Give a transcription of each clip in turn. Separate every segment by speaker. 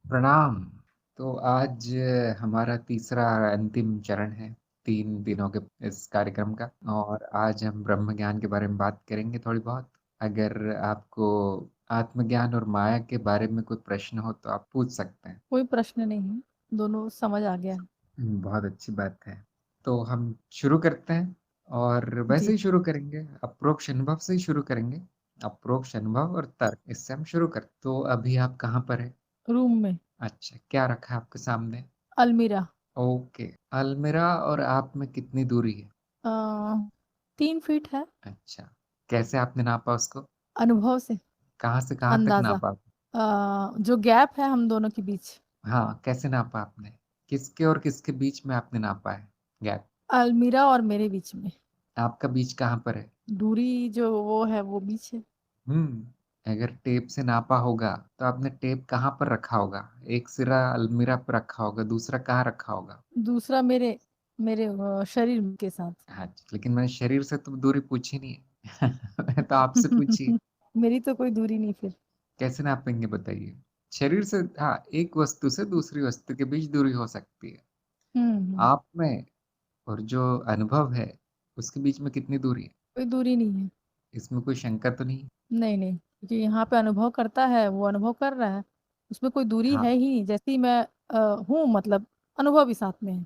Speaker 1: प्रणाम। तो आज हमारा तीसरा अंतिम चरण है 3 दिनों के इस कार्यक्रम का और आज हम ब्रह्म ज्ञान के बारे में बात करेंगे थोड़ी बहुत। अगर आपको आत्मज्ञान और माया के बारे में कोई प्रश्न हो तो आप पूछ सकते हैं।
Speaker 2: कोई प्रश्न नहीं है, दोनों समझ आ गया है।
Speaker 1: बहुत अच्छी बात है। तो हम शुरू करते हैं और वैसे
Speaker 2: जी।
Speaker 1: ही शुरू करेंगे, अप्रोक्ष अनुभव से ही शुरू करेंगे। अप्रोक्ष अनुभव और तर्क, इससे हम शुरू करते। तो अभी आप कहाँ पर हैं?
Speaker 2: रूम में।
Speaker 1: अच्छा, क्या रखा है आपके सामने?
Speaker 2: अलमीरा।
Speaker 1: ओके। अलमीरा और आप में कितनी दूरी है?
Speaker 2: आ, 3 फीट है।
Speaker 1: अच्छा, कैसे आपने नापा उसको?
Speaker 2: अनुभव से।
Speaker 1: कहाँ से कहाँ तक
Speaker 2: अंदाजा।
Speaker 1: नापा?
Speaker 2: जो गैप है हम दोनों के बीच।
Speaker 1: हाँ, कैसे नापा आपने? किसके और किसके बीच में आपने नापा है गैप?
Speaker 2: अलमीरा और मेरे बीच में।
Speaker 1: आपका बीच कहाँ पर है?
Speaker 2: दूरी जो वो है वो बीच है।
Speaker 1: अगर टेप से नापा होगा तो आपने टेप कहाँ पर रखा होगा? एक सिरा अलमीरा पर रखा होगा, दूसरा कहाँ रखा होगा?
Speaker 2: दूसरा मेरे मेरे शरीर के साथ।
Speaker 1: हाँ, लेकिन मैंने शरीर से तो दूरी पूछी नहीं है। मैं तो आपसे पूछी।
Speaker 2: मेरी तो कोई दूरी नहीं फिर।
Speaker 1: कैसे नापेंगे बताइए? शरीर से, हाँ, एक वस्तु से दूसरी वस्तु के बीच दूरी हो सकती है।
Speaker 2: हम्म।
Speaker 1: आप में और जो अनुभव है उसके बीच में कितनी दूरी है?
Speaker 2: कोई दूरी नहीं है।
Speaker 1: इसमें कोई शंका तो नहीं?
Speaker 2: नहीं नहीं, क्योंकि यहाँ पे अनुभव करता है, वो अनुभव कर रहा है। उसमें कोई दूरी
Speaker 1: हाँ।
Speaker 2: है ही नहीं, जैसे ही मैं हूँ, मतलब अनुभव भी साथ में है।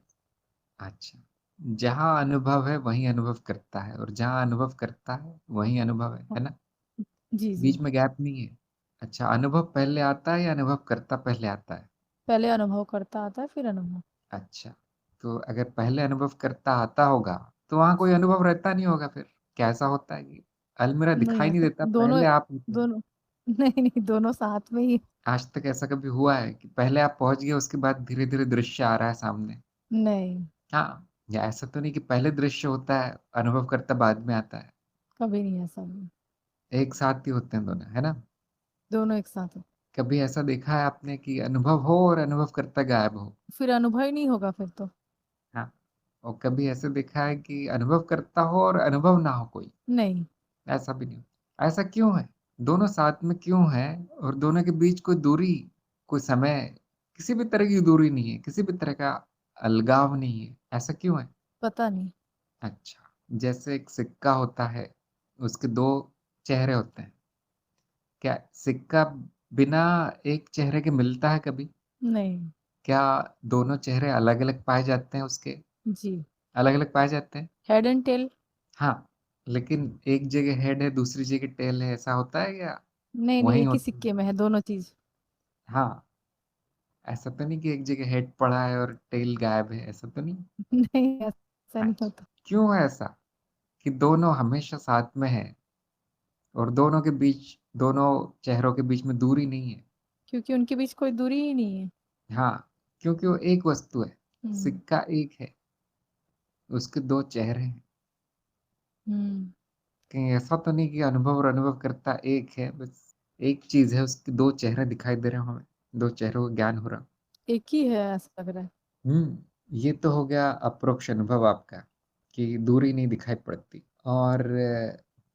Speaker 1: अच्छा, जहाँ अनुभव है वहीं अनुभव करता है और जहाँ अनुभव करता है वहीं अनुभव है ना?
Speaker 2: जी जी।
Speaker 1: बीच में गैप नहीं है। अच्छा, अनुभव पहले आता है या अनुभव करता पहले आता है?
Speaker 2: पहले अनुभव करता आता है, फिर अनुभव।
Speaker 1: अच्छा, तो अगर पहले अनुभव करता आता होगा तो वहां कोई अनुभव रहता नहीं होगा फिर? कैसा होता है कि अलमीरा
Speaker 2: नहीं
Speaker 1: दिखाई नहीं
Speaker 2: ऐसा
Speaker 1: देता,
Speaker 2: दोनों।
Speaker 1: पहले आप होते हैं।
Speaker 2: दोनों। नहीं नहीं, दोनों साथ में ही।
Speaker 1: आज तक ऐसा कभी हुआ है कि पहले आप पहुंच गए उसके बाद धीरे धीरे दृश्य आ रहा है सामने?
Speaker 2: नहीं,
Speaker 1: हाँ, या ऐसा तो नहीं कि पहले दृश्य होता है, अनुभव करता बाद में आता है?
Speaker 2: कभी नहीं ऐसा हुआ।
Speaker 1: एक साथ ही होते हैं दोनों, है ना?
Speaker 2: दोनों एक साथ हो।
Speaker 1: कभी ऐसा देखा है आपने कि अनुभव हो और अनुभव करता गायब हो?
Speaker 2: फिर अनुभव ही नहीं होगा फिर तो।
Speaker 1: हाँ। और कभी ऐसे देखा है कि अनुभव करता हो और अनुभव ना हो कोई?
Speaker 2: नहीं।
Speaker 1: ऐसा भी नहीं हो। ऐसा क्यों है? दोनों साथ में क्यों है और दोनों के बीच कोई दूरी, कोई समय, किसी भी तरह की दूरी नहीं है, किसी भी तरह का अलगाव नहीं है? ऐसा क्यों है?
Speaker 2: पता नहीं।
Speaker 1: अच्छा, जैसे एक सिक्का होता है, उसके दो चेहरे होते हैं। क्या सिक्का बिना एक चेहरे के मिलता है कभी?
Speaker 2: नहीं।
Speaker 1: क्या दोनों चेहरे अलग अलग पाए जाते हैं उसके?
Speaker 2: जी।
Speaker 1: अलग अलग पाए जाते हैं।
Speaker 2: Head and tail.
Speaker 1: हाँ, लेकिन एक जगह हेड है दूसरी जगह टेल है, ऐसा होता है क्या?
Speaker 2: नहीं नहीं,
Speaker 1: वही
Speaker 2: एक ही
Speaker 1: होता है।
Speaker 2: सिक्के में है दोनों चीज।
Speaker 1: हाँ, ऐसा तो नहीं कि एक जगह हेड पड़ा है और टेल गायब है, ऐसा तो नहीं?
Speaker 2: नहीं, ऐसा नहीं
Speaker 1: अच्छा,
Speaker 2: होता।
Speaker 1: क्यों है ऐसा कि दोनों हमेशा साथ में है और दोनों के बीच, दोनों चेहरों के बीच में दूरी नहीं है?
Speaker 2: क्योंकि उनके बीच कोई दूरी ही नहीं है।
Speaker 1: हाँ, क्योंकि वो एक वस्तु है।
Speaker 2: हम्म।
Speaker 1: सिक्का एक है, उसके दो चेहरे हैं।
Speaker 2: हम्म।
Speaker 1: कहीं ऐसा तो नहीं कि अनुभव और अनुभव करता एक है, बस एक चीज है, उसके दो चेहरे दिखाई दे रहे हो हमें, दो चेहरों का ज्ञान हो रहा।
Speaker 2: एक ही है ऐसा लग रहा है।
Speaker 1: ये तो हो गया अप्रोक्ष अनुभव आपका, कि दूरी नहीं दिखाई पड़ती। और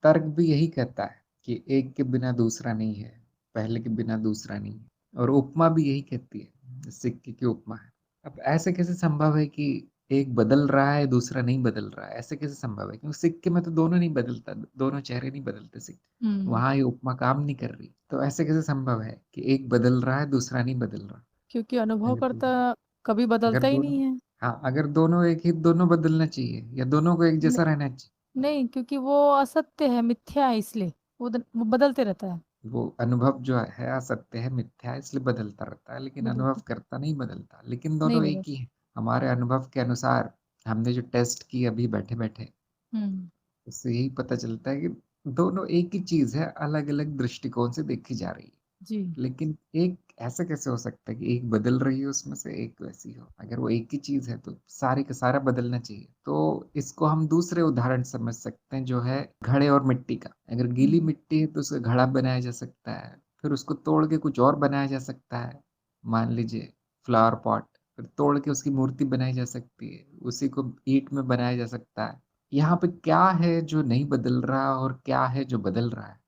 Speaker 1: तर्क भी यही कहता है कि एक के बिना दूसरा नहीं है, पहले के बिना दूसरा नहीं है। और उपमा भी यही कहती है, सिक्के की उपमा है। अब ऐसे कैसे संभव है कि एक बदल रहा है दूसरा नहीं बदल रहा है? ऐसे कैसे संभव है? क्योंकि सिक्के में तो दोनों नहीं बदलता, दोनों चेहरे नहीं बदलते सिक्के,
Speaker 2: हम्म।
Speaker 1: वहां ये उपमा काम नहीं कर रही। तो ऐसे कैसे संभव है कि एक बदल रहा है दूसरा नहीं बदल रहा?
Speaker 2: क्योंकि अनुभव
Speaker 1: अगर
Speaker 2: करता कभी
Speaker 1: अगर
Speaker 2: बदलता ही
Speaker 1: दोनों,
Speaker 2: नहीं है।
Speaker 1: हाँ, अगर दोनों एक ही, दोनों बदलना चाहिए या दोनों को एक
Speaker 2: न,
Speaker 1: जैसा रहना चाहिए?
Speaker 2: नहीं, क्योंकि वो असत्य है, मिथ्या है, इसलिए वो बदलते रहता है।
Speaker 1: वो अनुभव जो है असत्य है, मिथ्या है, इसलिए बदलता रहता है, लेकिन अनुभव
Speaker 2: बदलते।
Speaker 1: करता नहीं बदलता, लेकिन
Speaker 2: नहीं
Speaker 1: दोनों एक
Speaker 2: बदल।
Speaker 1: ही है। हमारे अनुभव के अनुसार हमने जो टेस्ट की अभी बैठे बैठे,
Speaker 2: हम्म।
Speaker 1: उससे यही पता चलता है कि दोनों एक ही चीज है, अलग अलग दृष्टिकोण से देखी जा रही है।
Speaker 2: जी।
Speaker 1: लेकिन एक ऐसा कैसे हो सकता है कि एक बदल रही है उसमें से एक वैसी हो? अगर वो एक ही चीज है तो सारे का सारा बदलना चाहिए। तो इसको हम दूसरे उदाहरण समझ सकते हैं, जो है घड़े और मिट्टी का। अगर गीली
Speaker 2: हम्म।
Speaker 1: मिट्टी है तो उसका घड़ा बनाया जा सकता है, फिर उसको तोड़ के कुछ और बनाया जा सकता है। मान लीजिए फ्लावर पॉट, फिर तोड़ के उसकी मूर्ति बनाई जा सकती है, उसी को ईंट में बनाया जा सकता है। यहाँ पे क्या है जो नहीं बदल रहा और क्या है जो बदल रहा है,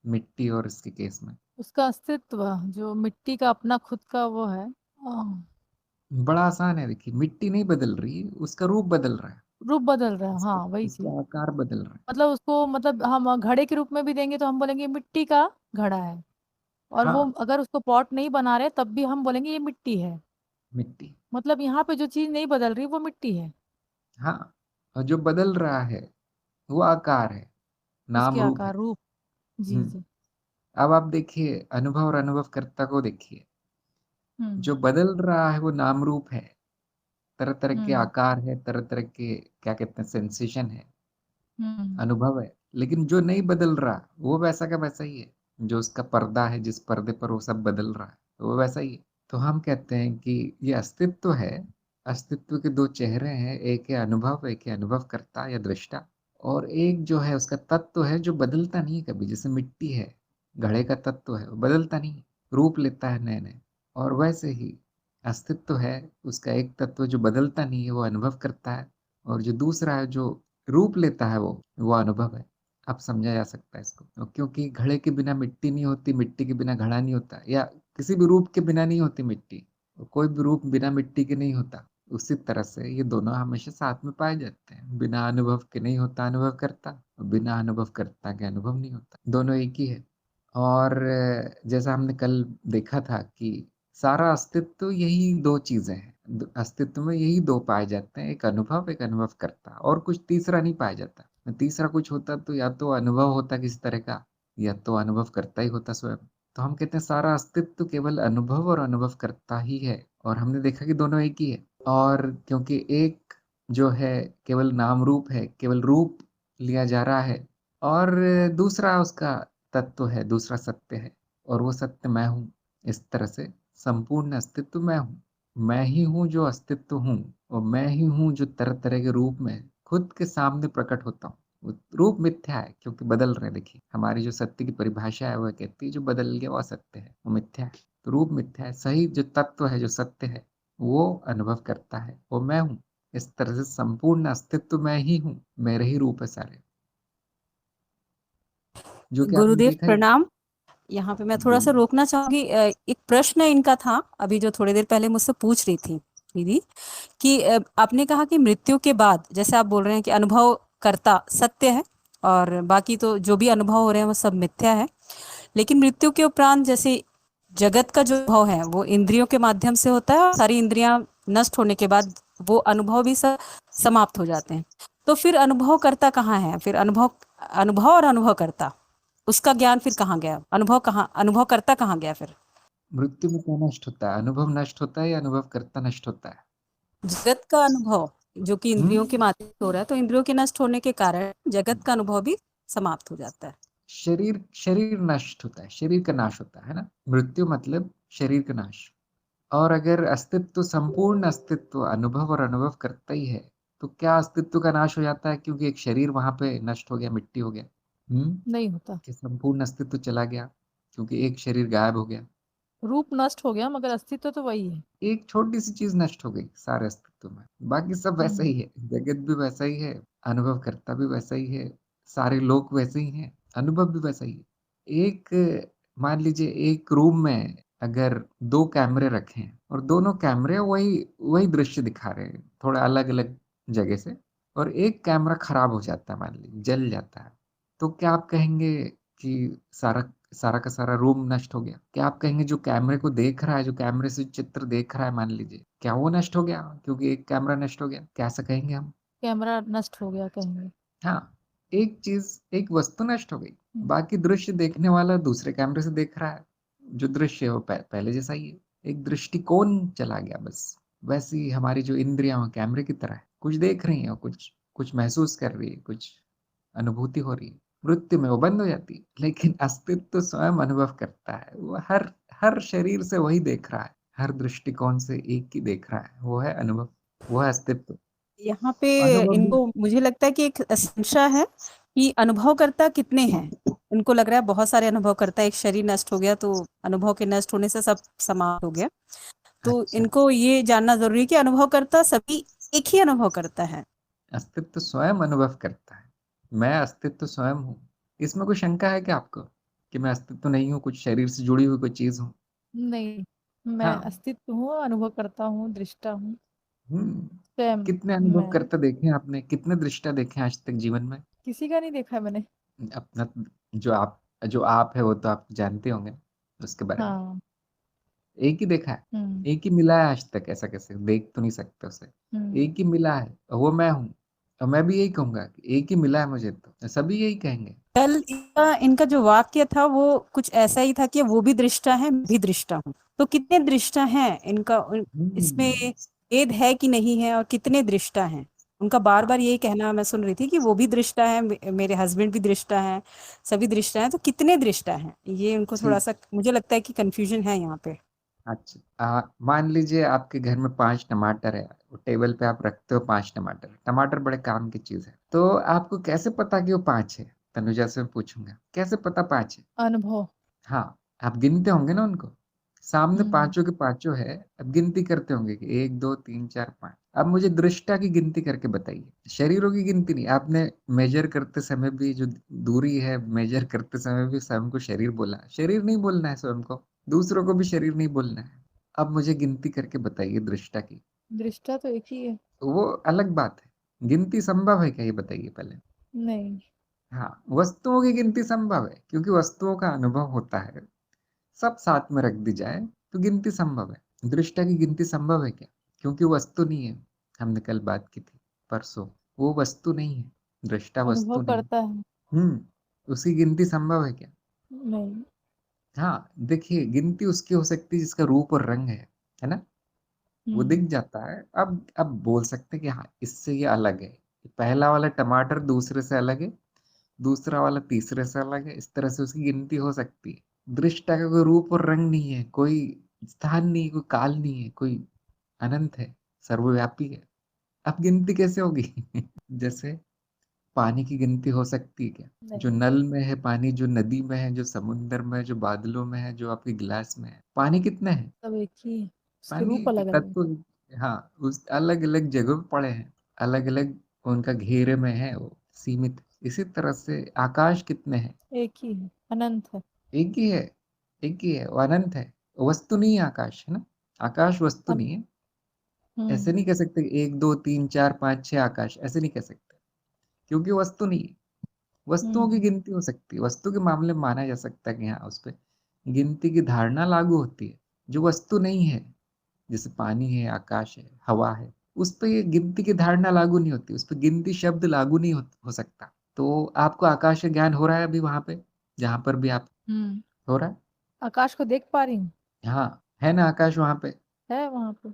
Speaker 1: मिट्टी और इसके केस में?
Speaker 2: उसका अस्तित्व जो मिट्टी का अपना खुद का वो है।
Speaker 1: बड़ा आसान है, देखिए मिट्टी नहीं बदल रही, उसका रूप बदल रहा है,
Speaker 2: रूप बदल रहा है,
Speaker 1: उसका
Speaker 2: हाँ वही चीज।
Speaker 1: उसका आकार बदल रहा है।
Speaker 2: मतलब उसको, मतलब हम घड़े के रूप में भी देंगे तो हम बोलेंगे मिट्टी का घड़ा है। और वो
Speaker 1: हाँ,
Speaker 2: अगर उसको पॉट नहीं बना रहे तब भी हम बोलेंगे ये मिट्टी है।
Speaker 1: मिट्टी।
Speaker 2: मतलब यहाँ पे जो चीज नहीं बदल रही वो मिट्टी है।
Speaker 1: हाँ, और जो बदल रहा है वो आकार है,
Speaker 2: उसके
Speaker 1: नाम रूप है।
Speaker 2: आकार रूप। जी
Speaker 1: हम्म।
Speaker 2: जी।
Speaker 1: अब आप देखिए अनुभव और अनुभवकर्ता को देखिए,
Speaker 2: हम्म
Speaker 1: जो बदल रहा है वो नाम रूप है, तरह तरह के
Speaker 2: हम्म
Speaker 1: आकार है, तरह तरह के क्या कहते हैं सेंसेशन है,
Speaker 2: हम्म
Speaker 1: अनुभव है। लेकिन जो नहीं बदल रहा वो वैसा का वैसा ही है, जो उसका पर्दा है, जिस पर्दे पर वो सब बदल रहा है तो वो वैसा ही है। तो हम कहते हैं कि ये अस्तित्व है, अस्तित्व के दो चेहरे हैं, एक है अनुभव, एक है अनुभवकर्ता या दृष्टा। और एक जो है उसका तत्व है जो बदलता नहीं है कभी, जैसे मिट्टी है, घड़े का तत्व है वो बदलता नहीं है, रूप लेता है नए नए। और वैसे ही अस्तित्व है, उसका एक तत्व जो बदलता नहीं है वो अनुभव करता है, और जो दूसरा है जो रूप लेता है वो अनुभव है। अब समझा जा सकता है इसको, और क्योंकि घड़े के बिना मिट्टी नहीं होती, मिट्टी के बिना घड़ा नहीं होता, या किसी भी रूप के बिना नहीं होती मिट्टी, कोई भी रूप बिना मिट्टी के नहीं होता। उसी तरह से ये दोनों हमेशा साथ में पाए जाते हैं, बिना अनुभव के नहीं होता अनुभव करता, और बिना अनुभव करता के अनुभव नहीं होता, दोनों एक ही है। और जैसा हमने कल देखा था कि सारा अस्तित्व यही दो चीजें हैं, अस्तित्व में यही दो पाए जाते हैं, एक अनुभव एक अनुभव करता, और कुछ तीसरा नहीं पाया जाता। तीसरा कुछ होता तो या तो अनुभव होता किसी तरह का, या तो अनुभव करता ही होता स्वयं। तो हम कहते हैं सारा अस्तित्व केवल अनुभव और अनुभव करता ही है, और हमने देखा कि दोनों एक ही है। और क्योंकि एक जो है केवल नाम रूप है, केवल रूप लिया जा रहा है, और दूसरा उसका तत्व है, दूसरा सत्य है, और वो सत्य मैं हूँ। इस तरह से संपूर्ण अस्तित्व मैं ही हूँ जो अस्तित्व हूँ, और मैं ही हूँ जो तरह तरह के रूप में खुद के सामने प्रकट होता हूँ। वो रूप मिथ्या है क्योंकि बदल रहे हैं। देखिए हमारी जो सत्य की परिभाषा है वह कहती है जो बदल गया वो असत्य है, वो मिथ्या है। तो रूप मिथ्या है, सही जो तत्व है जो सत्य है वो अनुभव करता है, वो मैं हूँ। इस तरह से संपूर्ण अस्तित्व मैं ही हूँ, मेरे ही रूप है सारे, जो कि आपने
Speaker 3: गुरुदेव
Speaker 1: देखा ही।
Speaker 3: प्रणाम। यहाँ पे मैं थोड़ा सा
Speaker 1: बोलिए।
Speaker 3: रोकना चाहूंगी। एक प्रश्न इनका था अभी जो थोड़ी देर पहले मुझसे पूछ रही थी दीदी कि आपने कहा कि मृत्यु के बाद जैसे आप बोल रहे हैं कि अनुभव कर्ता सत्य है और बाकी तो जो भी अनुभव हो रहे हैं वो सब मिथ्या है, लेकिन मृत्यु के उपरांत जैसे जगत का जो अनुभव है वो इंद्रियों के माध्यम से होता है और सारी इंद्रियां नष्ट होने के बाद वो अनुभव भी सब समाप्त हो जाते हैं। तो फिर अनुभव कर्ता कहाँ है? फिर अनुभव अनुभव और अनुभव कर्ता उसका ज्ञान फिर कहाँ गया? अनुभव कहाँ, अनुभव करता कहाँ गया फिर?
Speaker 1: मृत्यु में क्या नष्ट होता है? अनुभव नष्ट होता है या अनुभव करता नष्ट होता है?
Speaker 3: जगत का अनुभव जो कि इंद्रियों के
Speaker 1: हम्म।
Speaker 3: माध्यम से हो रहा है, तो इंद्रियों के नष्ट होने के कारण जगत का अनुभव भी समाप्त हो जाता है।
Speaker 1: शरीर शरीर नष्ट होता है, शरीर का नाश होता है ना, मृत्यु मतलब शरीर का नाश। और अगर अस्तित्व, संपूर्ण अस्तित्व अनुभव और अनुभव करता ही है, तो क्या अस्तित्व का नाश हो जाता है क्योंकि एक शरीर वहां पे नष्ट हो गया, मिट्टी हो गया?
Speaker 2: नहीं होता।
Speaker 1: कि संपूर्ण अस्तित्व चला गया क्योंकि एक शरीर गायब हो गया?
Speaker 2: रूप नष्ट हो गया मगर अस्तित्व तो वही है।
Speaker 1: एक छोटी सी चीज नष्ट हो गई सारे अस्तित्व में, बाकी सब वैसा ही
Speaker 2: हम्म
Speaker 1: है, जगत भी वैसा ही है, अनुभव करता भी वैसा ही है, सारे लोग वैसे ही हैं, अनुभव भी वैसा ही है। एक, मान लीजिए एक रूम में अगर दो कैमरे रखे हैं और दोनों कैमरे वही वही दृश्य दिखा रहे हैं थोड़ा अलग अलग जगह से, और एक कैमरा खराब हो जाता है, मान लीजिए जल जाता है, तो क्या आप कहेंगे कि सारा सारा का सारा रूम नष्ट हो गया? क्या आप कहेंगे जो कैमरे को देख रहा है, जो कैमरे से चित्र देख रहा है मान लीजिए, क्या वो नष्ट हो गया क्योंकि एक कैमरा नष्ट हो गया? क्या ऐसा कहेंगे हम?
Speaker 2: कैमरा नष्ट हो गया कहेंगे।
Speaker 1: हाँ, एक चीज, एक वस्तु नष्ट हो गई,
Speaker 2: हम्म
Speaker 1: बाकी दृश्य देखने वाला दूसरे कैमरे से देख रहा है, जो दृश्य है वो पहले जैसा ही है, एक दृष्टिकोण चला गया बस। वैसे ही हमारी जो इंद्रियां हैं, कैमरे की तरह है, कुछ देख रही हैं, कुछ कुछ महसूस कर रही है, कुछ अनुभूति हो रही है। मृत्यु में वो बंद हो जाती है, लेकिन अस्तित्व तो स्वयं अनुभव करता है, वो हर हर शरीर से वही देख रहा है, हर दृष्टिकोण से एक ही देख रहा है, वो है अनुभव, वो है अस्तित्व।
Speaker 3: यहाँ पे
Speaker 1: अनुभव भी।
Speaker 3: इनको मुझे लगता है कि एक संशय है कि अनुभवकर्ता कितने हैं। इनको लग रहा है बहुत सारे अनुभवकर्ता, एक शरीर नष्ट हो गया तो अनुभव के नष्ट होने से सब समाप्त हो गया। तो
Speaker 1: अच्छा,
Speaker 3: इनको ये जानना जरूरी है कि अनुभवकर्ता सभी एक ही अनुभव करता है।
Speaker 1: अस्तित्व स्वयं अनुभव करता है, मैं अस्तित्व स्वयं हूँ। इसमें कोई शंका है क्या आपको कि मैं अस्तित्व नहीं हूँ, कुछ शरीर से जुड़ी हुई कोई चीज हूँ?
Speaker 2: नहीं, मैं
Speaker 1: हाँ।
Speaker 2: अस्तित्व हूँ, अनुभव करता हूँ, दृष्टा हूँ,
Speaker 1: हम्म।
Speaker 2: स्वयं
Speaker 1: कितने अनुभव
Speaker 2: मैं।
Speaker 1: करते देखे हैं आपने, कितने दृष्टा देखे हैं आज तक जीवन में?
Speaker 2: किसी का नहीं देखा है मैंने।
Speaker 1: अपना जो आप है वो तो आप जानते होंगे उसके बारे में।
Speaker 2: हाँ।
Speaker 1: एक ही देखा है,
Speaker 2: हम्म।
Speaker 1: एक ही मिला है आज तक, ऐसा कैसे देख तो नहीं सकते उसे?
Speaker 2: हम्म।
Speaker 1: एक ही मिला है और वो मैं हूँ। और मैं भी यही कहूंगा कि एक ही मिला है मुझे, तो सभी यही कहेंगे।
Speaker 3: कल इनका जो वाक्य था वो कुछ ऐसा ही था कि वो भी दृष्टा है, मैं भी दृष्टा हूँ। तो कितने दृष्टा हैं इनका, इसमें
Speaker 1: हम्म।
Speaker 3: भेद है कि नहीं है, और कितने दृष्टा हैं? उनका बार बार यही कहना मैं सुन रही थी कि वो भी दृष्टा है, मेरे हस्बैंड भी दृष्टा है, सभी दृष्टा हैं। तो कितने दृष्टा हैं, ये उनको थोड़ा
Speaker 1: ठीक।
Speaker 3: सा मुझे लगता है कि कंफ्यूजन है यहाँ पे।
Speaker 1: अच्छा, मान लीजिए आपके घर में 5 टमाटर है, वो टेबल पे आप रखते हो 5 टमाटर। टमाटर बड़े काम की चीज है, तो आपको कैसे पता कि वो 5 है? तनुजा से मैं पूछूंगा, कैसे पता 5 है?
Speaker 2: अनुभव।
Speaker 1: हाँ, आप गिनते होंगे ना उनको, सामने
Speaker 2: हम्म।
Speaker 1: पांचों के पांचों है, अब गिनती करते होंगे कि 1 2 3 4 5। अब मुझे दृष्टा की गिनती करके बताइए, शरीरों की गिनती नहीं। आपने मेजर करते समय भी जो दूरी है, मेजर करते समय भी स्वयं को शरीर बोला, शरीर नहीं बोलना है स्वयं को, दूसरों को भी शरीर नहीं बोलना है। अब मुझे गिनती करके बताइए दृष्टा की।
Speaker 2: दृष्टा तो एक ही है।
Speaker 1: तो वो अलग बात है, गिनती संभव है क्या ये बताइए पहले।
Speaker 2: नहीं।
Speaker 1: हाँ, वस्तुओं की गिनती संभव है, क्योंकि वस्तुओं का अनुभव होता है। सब साथ में रख दी जाए तो गिनती संभव है। दृष्टा की गिनती संभव है क्या? क्योंकि वो वस्तु नहीं है। हमने कल बात की थी, परसों। वो वस्तु नहीं है, दृष्टा
Speaker 2: अनुभव
Speaker 1: वस्तु नहीं।
Speaker 2: करता है।
Speaker 1: उसकी गिनती संभव है क्या?
Speaker 2: नहीं।
Speaker 1: हाँ, देखिए, गिनती उसकी हो सकती है जिसका रूप और रंग है ना? वो दिख
Speaker 2: हम्म।
Speaker 1: जाता है। अब बोल सकते हैं कि हाँ, इससे ये अलग है। पहला वाला टमाटर दूसरे से अलग है, दूसरा वाला तीसरे से अलग है, इस तरह से उसकी गिनती हो सकती है। दृष्टा का कोई रूप और रंग नहीं है, कोई स्थान नहीं, कोई काल नहीं है, कोई अनंत है, सर्वव्यापी है। अब गिनती कैसे होगी? जैसे पानी की गिनती हो सकती है क्या? जो
Speaker 2: नहीं।
Speaker 1: नल में है पानी, जो नदी में है, जो समुद्र में है, जो बादलों में है, जो आपके गिलास में है, पानी कितने हैं?
Speaker 2: सब एक ही है, उसके
Speaker 1: पानी
Speaker 2: रूप
Speaker 1: के
Speaker 2: अलग अलग है।
Speaker 1: तत्व, हाँ, उस अलग अलग जगह पे पड़े हैं, अलग अलग उनका घेरे में है, वो सीमित। इसी तरह से आकाश कितने हैं?
Speaker 2: एक ही है, अनंत है।
Speaker 1: एक ही है, एक ही है, वो अनंत है। वस्तु नहीं है आकाश, है ना? आकाश वस्तु
Speaker 2: अब।
Speaker 1: नहीं है। ऐसे
Speaker 2: हम्म।
Speaker 1: नहीं कह सकते 1 2 3 4 5 6 आकाश, ऐसे नहीं कह सकते, क्योंकि वस्तु नहीं है। वस्तुओं की
Speaker 2: हम्म।
Speaker 1: गिनती हो सकती है, वस्तु के मामले में माना जा सकता है कि हाँ, उस पर गिनती की धारणा लागू होती है। जो वस्तु नहीं है, जैसे पानी है, आकाश है, हवा है, उस पर ये गिनती की धारणा लागू नहीं होती, उस पर गिनती शब्द लागू नहीं हो सकता। तो आपको आकाश का ज्ञान हो रहा है अभी वहां पे, जहां पर भी आप,
Speaker 2: हम्म।
Speaker 1: हो रहा है?
Speaker 2: आकाश को देख पा रही हूँ।
Speaker 1: हाँ, है ना आकाश वहां पे?
Speaker 2: है वहां पे।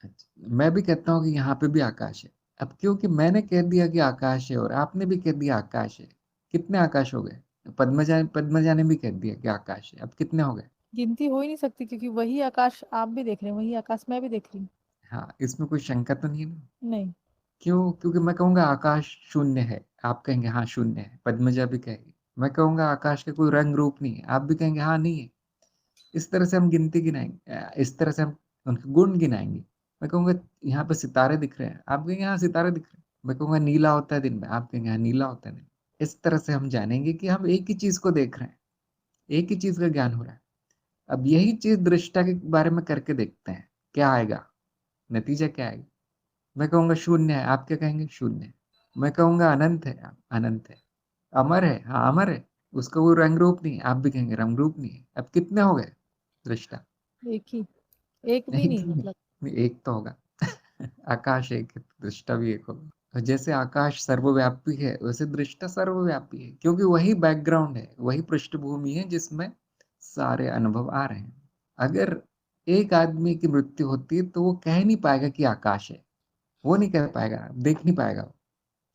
Speaker 1: अच्छा, मैं भी कहता हूँ कि यहाँ पे भी आकाश है। अब क्योंकि मैंने कह दिया कि आकाश है और आपने भी कह दिया आकाश है, कितने आकाश हो गए? पद्मजा ने भी कह दिया कि आकाश है, अब कितने हो गए?
Speaker 2: गिनती हो ही नहीं सकती, क्योंकि वही आकाश आप भी देख रहे हैं, वही आकाश मैं भी देख रही हूँ।
Speaker 1: हाँ, इसमें कोई शंका तो नहीं है ना?
Speaker 2: नहीं।
Speaker 1: क्यों? क्योंकि मैं कहूंगा आकाश शून्य है, आप कहेंगे हाँ शून्य है, पद्मजा भी कहेगी। मैं कहूंगा आकाश का कोई रंग रूप नहीं है, आप भी कहेंगे हाँ नहीं है। इस तरह से हम गिनती गिनाएंगे, इस तरह से हम उनके गुण गिनाएंगे। मैं कहूंगा यहाँ पे सितारे दिख रहे हैं, आप कहेंगे हाँ सितारे दिख रहे हैं। मैं कहूंगा नीला होता है दिन में, आप कहेंगे हाँ नीला होता है दिन में। इस तरह से हम जानेंगे कि हम एक ही चीज को देख रहे हैं, एक ही चीज का ज्ञान हो रहा है। अब यही चीज दृष्टा के बारे में करके देखते हैं, क्या आएगा, नतीजा क्या आएगा? मैं कहूंगा शून्य है, आप क्या कहेंगे? शून्य है। मैं कहूंगा अनंत है, आप अनंत है। अमर है, हाँ अमर है, उसका कोई रंग रूप नहीं है, आप भी कहेंगे रंग रूप नहीं है। अब कितने हो गए दृष्टा?
Speaker 2: एक ही। एक भी
Speaker 1: नहीं
Speaker 2: नहीं
Speaker 1: नहीं,
Speaker 2: मतलब।
Speaker 1: नहीं, एक तो होगा। आकाश एक है तो दृष्टा भी एक होगा। और जैसे आकाश सर्वव्यापी है, वैसे दृष्टा सर्वव्यापी है, क्योंकि वही बैकग्राउंड है, वही पृष्ठभूमि है जिसमें सारे अनुभव आ रहे हैं। अगर एक आदमी की मृत्यु होती है तो वो कह नहीं पाएगा कि आकाश है, वो नहीं कह पाएगा, देख नहीं पाएगा वो,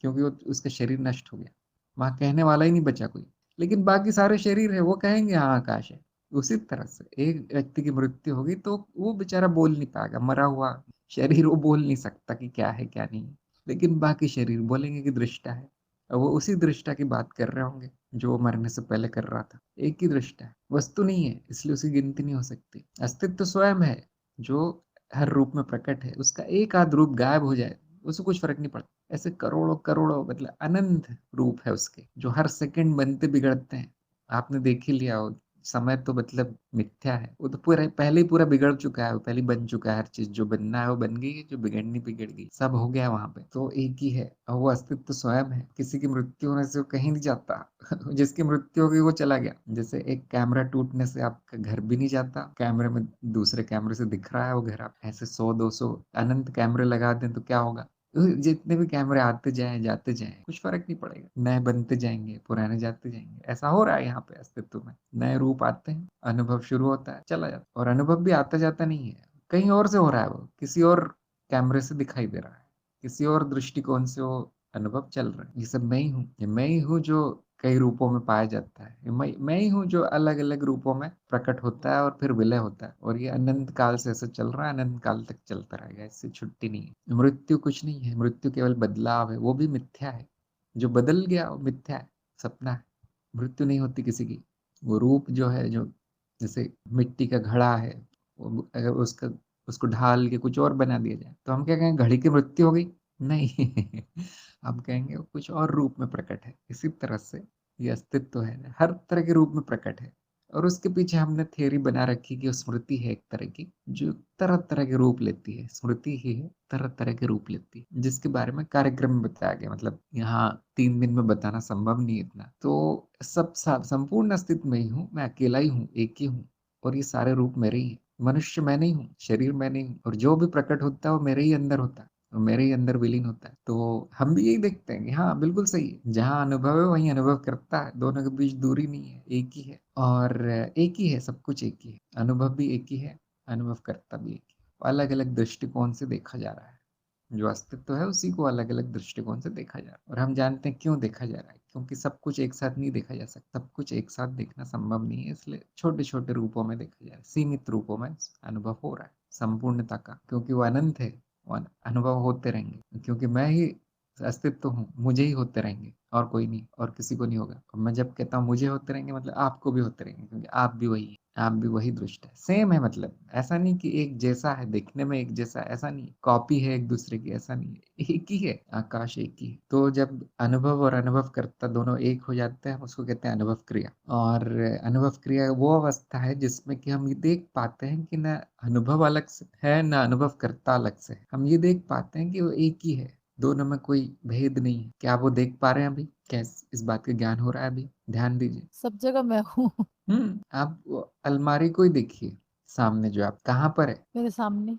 Speaker 1: क्योंकि वो उसका शरीर नष्ट हो गया, वहां कहने वाला ही नहीं बचा कोई। लेकिन बाकी सारे शरीर है, वो कहेंगे हाँ आकाश है। उसी तरह से एक व्यक्ति की मृत्यु होगी तो वो बेचारा बोल नहीं पाएगा, मरा हुआ शरीर वो बोल नहीं सकता कि क्या है क्या नहीं है। लेकिन बाकी शरीर बोलेंगे कि दृष्टा है, और वो उसी दृष्टा की बात कर रहे होंगे जो वो मरने से पहले कर रहा था। एक ही दृष्टा है, वस्तु नहीं है, इसलिए उसकी गिनती नहीं हो सकती। अस्तित्व स्वयं है, जो हर रूप में प्रकट है, उसका एक आध रूप गायब हो जाए उसको कुछ फर्क नहीं पड़ता। ऐसे करोड़ों करोड़ों, मतलब अनंत रूप है उसके, जो हर सेकंड बनते बिगड़ते हैं, आपने देख ही लिया हो, समय तो मतलब मिथ्या है, वो तो पूरा पहले ही पूरा बिगड़ चुका है, वो पहले ही बन चुका है, हर चीज जो बनना है वो बन गई है, जो बिगड़नी बिगड़ गई, सब हो गया वहां पे, तो एक ही है और वो अस्तित्व तो स्वयं है, किसी की मृत्यु होने से वो कहीं नहीं जाता जिसकी मृत्यु हो गई वो चला गया, जैसे एक कैमरा टूटने से आपका घर भी नहीं जाता, कैमरे में दूसरे कैमरे से दिख रहा है वो घर, आप ऐसे 100 200 अनंत कैमरे लगा दें तो क्या होगा, जितने भी कैमरे आते जाएं जाते जाएं कुछ फर्क नहीं पड़ेगा, नए बनते जाएंगे पुराने जाते जाएंगे, ऐसा हो रहा है यहाँ पे अस्तित्व में, नए रूप आते हैं, अनुभव शुरू होता है चला जाता है, और अनुभव भी आता जाता नहीं है, कहीं और से हो रहा है, वो किसी और कैमरे से दिखाई दे रहा है, किसी और दृष्टिकोण से वो अनुभव चल रहा है, ये सब मैं ही हूँ, ये मैं ही हूँ जो कई रूपों में पाया जाता है, ये मैं ही हूँ जो अलग अलग रूपों में प्रकट होता है और फिर विलय होता है, और ये अनंत काल से ऐसा चल रहा है, अनंत काल तक चलता रहेगा, इससे छुट्टी नहीं है, मृत्यु कुछ नहीं है, मृत्यु केवल बदलाव है, वो भी मिथ्या है, जो बदल गया वो मिथ्या है, सपना है, मृत्यु नहीं होती किसी की, वो रूप जो है, जो जैसे मिट्टी का घड़ा है, वो अगर उसका उसको ढाल के कुछ और बना दिया जाए तो हम क्या कहेंगे, घड़ी की मृत्यु हो गई, नहीं हम कहेंगे वो कुछ और रूप में प्रकट है, इसी तरह से ये अस्तित्व है, हर तरह के रूप में प्रकट है, और उसके पीछे हमने थियरी बना रखी कि वो स्मृति है एक तरह की, जो तरह तरह के रूप लेती है, स्मृति ही है, तरह तरह के रूप लेती है, जिसके बारे में कार्यक्रम में बताया गया, मतलब यहाँ 3 दिन में बताना संभव नहीं इतना, तो सब संपूर्ण अस्तित्व में ही हूँ, मैं अकेला ही हूँ, एक ही हूँ, और ये सारे रूप मेरे ही हैं, मनुष्य मैं नहीं हूँ, शरीर मैं नहीं हूँ, और जो भी प्रकट होता है वो मेरे ही अंदर होता है, और मेरे ही अंदर विलीन होता है, तो हम भी यही देखते हैं कि हाँ बिल्कुल सही है, जहाँ अनुभव है वहीं अनुभव करता है, दोनों के बीच दूरी नहीं है, एक ही है, और एक ही है, सब कुछ एक ही है, अनुभव भी एक ही है, अनुभव करता भी एक ही है, अलग अलग दृष्टिकोण से देखा जा रहा है, जो अस्तित्व है उसी को अलग अलग दृष्टिकोण से देखा जा रहा है, और हम जानते हैं क्यों देखा जा रहा है, क्योंकि सब कुछ एक साथ नहीं देखा जा सकता, सब कुछ एक साथ देखना संभव नहीं है, इसलिए छोटे छोटे रूपों में देखा जा रहा है, सीमित रूपों में अनुभव हो रहा है संपूर्णता का, क्योंकि वो अनंत है, वो अनुभव होते रहेंगे, क्योंकि मैं ही अस्तित्व हूँ, मुझे ही होते रहेंगे और कोई नहीं, और किसी को नहीं होगा, और मैं जब कहता हूँ मुझे होते रहेंगे मतलब आपको भी होते रहेंगे, क्योंकि आप भी वही हैं, आप भी वही दृष्ट है, सेम है, मतलब ऐसा नहीं कि एक जैसा है, देखने में एक जैसा, ऐसा नहीं, कॉपी है एक दूसरे की, ऐसा नहीं है, एक ही है, आकाश एक ही है, तो जब अनुभव और अनुभव करता दोनों एक हो जाते हैं, हम उसको कहते हैं अनुभव क्रिया, और अनुभव क्रिया वो अवस्था है जिसमें कि हम ये देख पाते हैं कि न अनुभव अलग से है, न अनुभव करता अलग से है, हम ये देख पाते हैं कि वो एक ही है, दोनों में कोई भेद नहीं है, क्या आप वो देख पा रहे हैं अभी, क्या इस बात का ज्ञान हो रहा है अभी, ध्यान दीजिए,
Speaker 2: सब जगह मैं हूँ
Speaker 1: आप वो अलमारी को ही देखिए, सामने जो आप कहाँ पर है,
Speaker 2: मेरे सामने।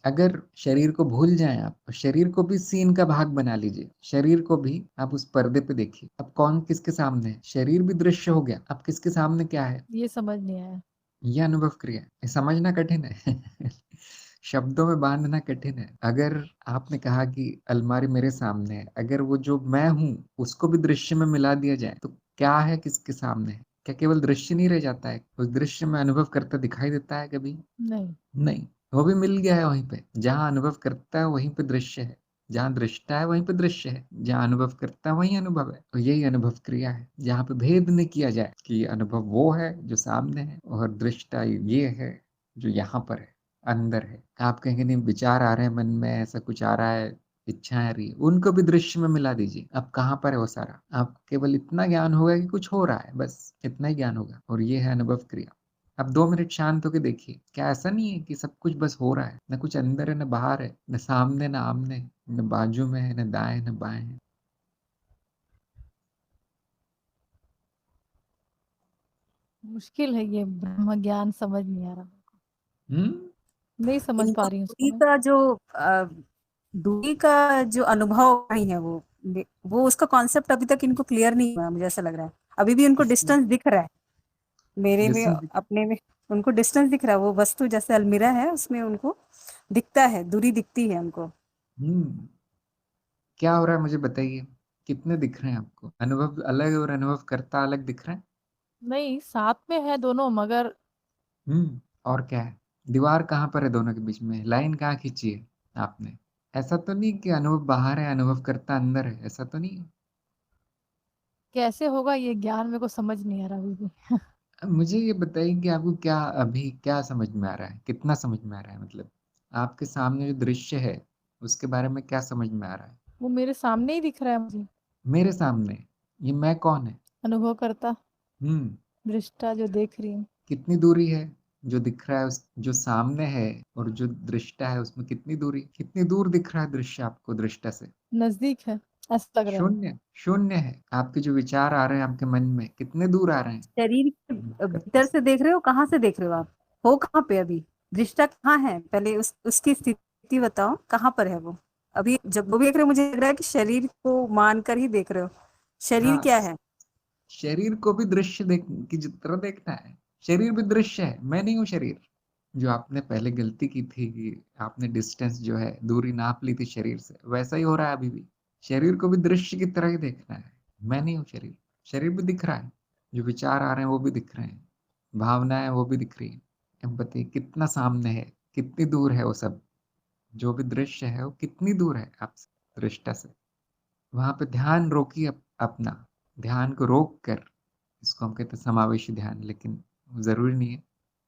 Speaker 1: अगर शरीर को भूल जाएं आप, और शरीर को भी सीन का भाग बना लीजिए, शरीर को भी आप उस पर्दे पे देखिए, अब कौन किसके सामने है, शरीर भी दृश्य हो गया, अब किसके सामने क्या है,
Speaker 2: ये समझ नहीं आया।
Speaker 1: ये अनुभव क्रिया, ये समझना कठिन है शब्दों में बांधना कठिन है, अगर आपने कहा कि अलमारी मेरे सामने है, अगर वो जो मैं हूँ उसको भी दृश्य में मिला दिया जाए तो क्या है किसके सामने है, क्या केवल दृश्य नहीं रह जाता है, उस दृश्य में अनुभव करता दिखाई देता है कभी,
Speaker 2: नहीं।
Speaker 1: नहीं, वो भी मिल गया है वहीं पे, जहाँ अनुभव करता है वहीं पे दृश्य है, जहाँ दृष्टा है वहीं पे दृश्य है, जहाँ अनुभव करता है वहीं अनुभव है, तो यही अनुभव क्रिया है, जहाँ पे भेद न किया जाए कि ये अनुभव वो है जो सामने है, और दृष्टा ये है जो यहाँ पर है, अंदर है, आप कहेंगे नहीं विचार आ रहे हैं मन में, ऐसा कुछ आ रहा है, इच्छाएं आ रही है, उनको भी दृश्य में मिला दीजिए, अब कहाँ पर है वो सारा, आप केवल इतना ज्ञान होगा कि कुछ हो रहा है, बस इतना ही ज्ञान होगा, और ये है अनुभव क्रिया। अब 2 मिनट शांत होके देखिए, क्या ऐसा नहीं है कि सब कुछ बस हो रहा है, न कुछ अंदर है न बाहर है, न सामने न आमने, न बाजू में है, न दाएं न बाएं है,
Speaker 2: मुश्किल है ये ब्रह्म ज्ञान, समझ नहीं आ रहा मेरे को।
Speaker 1: हम्म
Speaker 2: नहीं समझ
Speaker 3: इनको
Speaker 2: पा रही हूँ उसको
Speaker 3: दूरी
Speaker 2: मैं।
Speaker 3: का जो दूरी का जो अनुभव नहीं है, वो उसका कॉन्सेप्ट अभी तक इनको क्लियर नहीं हुआ, मुझे ऐसा लग रहा है, अभी भी उनको
Speaker 1: इसमें
Speaker 3: डिस्टेंस दिख रहा है, मेरे में
Speaker 1: डिस्टेंस।
Speaker 3: अपने में उनको डिस्टेंस दिख रहा है, वो वस्तु जैसे अलमीरा है उसमें उनको दिखता है, दूरी दिखती है उनको।
Speaker 1: हम्म क्या हो रहा है मुझे बताइए, कितने दिख रहे हैं आपको, अनुभव अलग और अनुभव करता अलग दिख रहे हैं,
Speaker 2: नहीं, साथ में है दोनों, मगर
Speaker 1: और क्या है, दीवार कहाँ पर है दोनों के बीच में, लाइन कहाँ खींची है आपने, ऐसा तो नहीं कि अनुभव बाहर है अनुभव करता अंदर है, ऐसा तो नहीं है,
Speaker 2: कैसे होगा ये ज्ञान, मेरे को समझ नहीं आ रहा अभी भी
Speaker 1: मुझे ये बताइए कि आपको क्या अभी क्या समझ में आ रहा है, कितना समझ में आ रहा है, मतलब आपके सामने जो दृश्य है उसके बारे में क्या समझ में आ रहा है,
Speaker 2: वो मेरे सामने ही दिख रहा है मुझे।
Speaker 1: मेरे सामने, ये मैं कौन है,
Speaker 2: अनुभव करता। दृष्टा जो देख रही हूँ।
Speaker 1: कितनी दूरी है? जो दिख रहा है उस जो सामने है और जो दृष्टा है उसमें कितनी दूरी, कितनी दूर दिख रहा है दृश्य आपको दृष्टा से?
Speaker 2: नजदीक है ऐसा लग रहा है।
Speaker 1: शून्य, शून्य है। आपके जो विचार आ रहे हैं आपके मन में कितने दूर आ रहे हैं?
Speaker 3: शरीर के भीतर से देख रहे हो, कहाँ से देख रहे हो आप? हो कहाँ पे अभी? दृष्टा कहाँ है? पहले उसकी स्थिति बताओ, कहाँ पर है वो? अभी जब वो देख रहे हो, मुझे लग रहा है कि शरीर को मानकर ही देख रहे हो। शरीर
Speaker 1: हाँ,
Speaker 3: क्या है?
Speaker 1: शरीर को भी दृश्य देख की तरह देखना है। शरीर भी दृश्य है, मैं नहीं हूँ शरीर। जो आपने पहले गलती की थी कि आपने डिस्टेंस जो है दूरी नाप ली थी शरीर से, वैसा ही हो रहा है अभी भी। शरीर को भी दृश्य की तरह ही देखना है। मैं नहीं हूँ शरीर। शरीर भी दिख रहा है, जो विचार आ रहे हैं वो भी दिख रहे हैं, भावनाएं वो भी दिख रही है। अब बताइए कितना सामने है, कितनी दूर है वो सब। जो भी दृश्य है वो कितनी दूर है आपसे दृष्टा से। वहां पे ध्यान रोकिए अपना, ध्यान को रोक कर, इसको हम कहते हैं समावेशी ध्यान, लेकिन जरूरी नहीं है।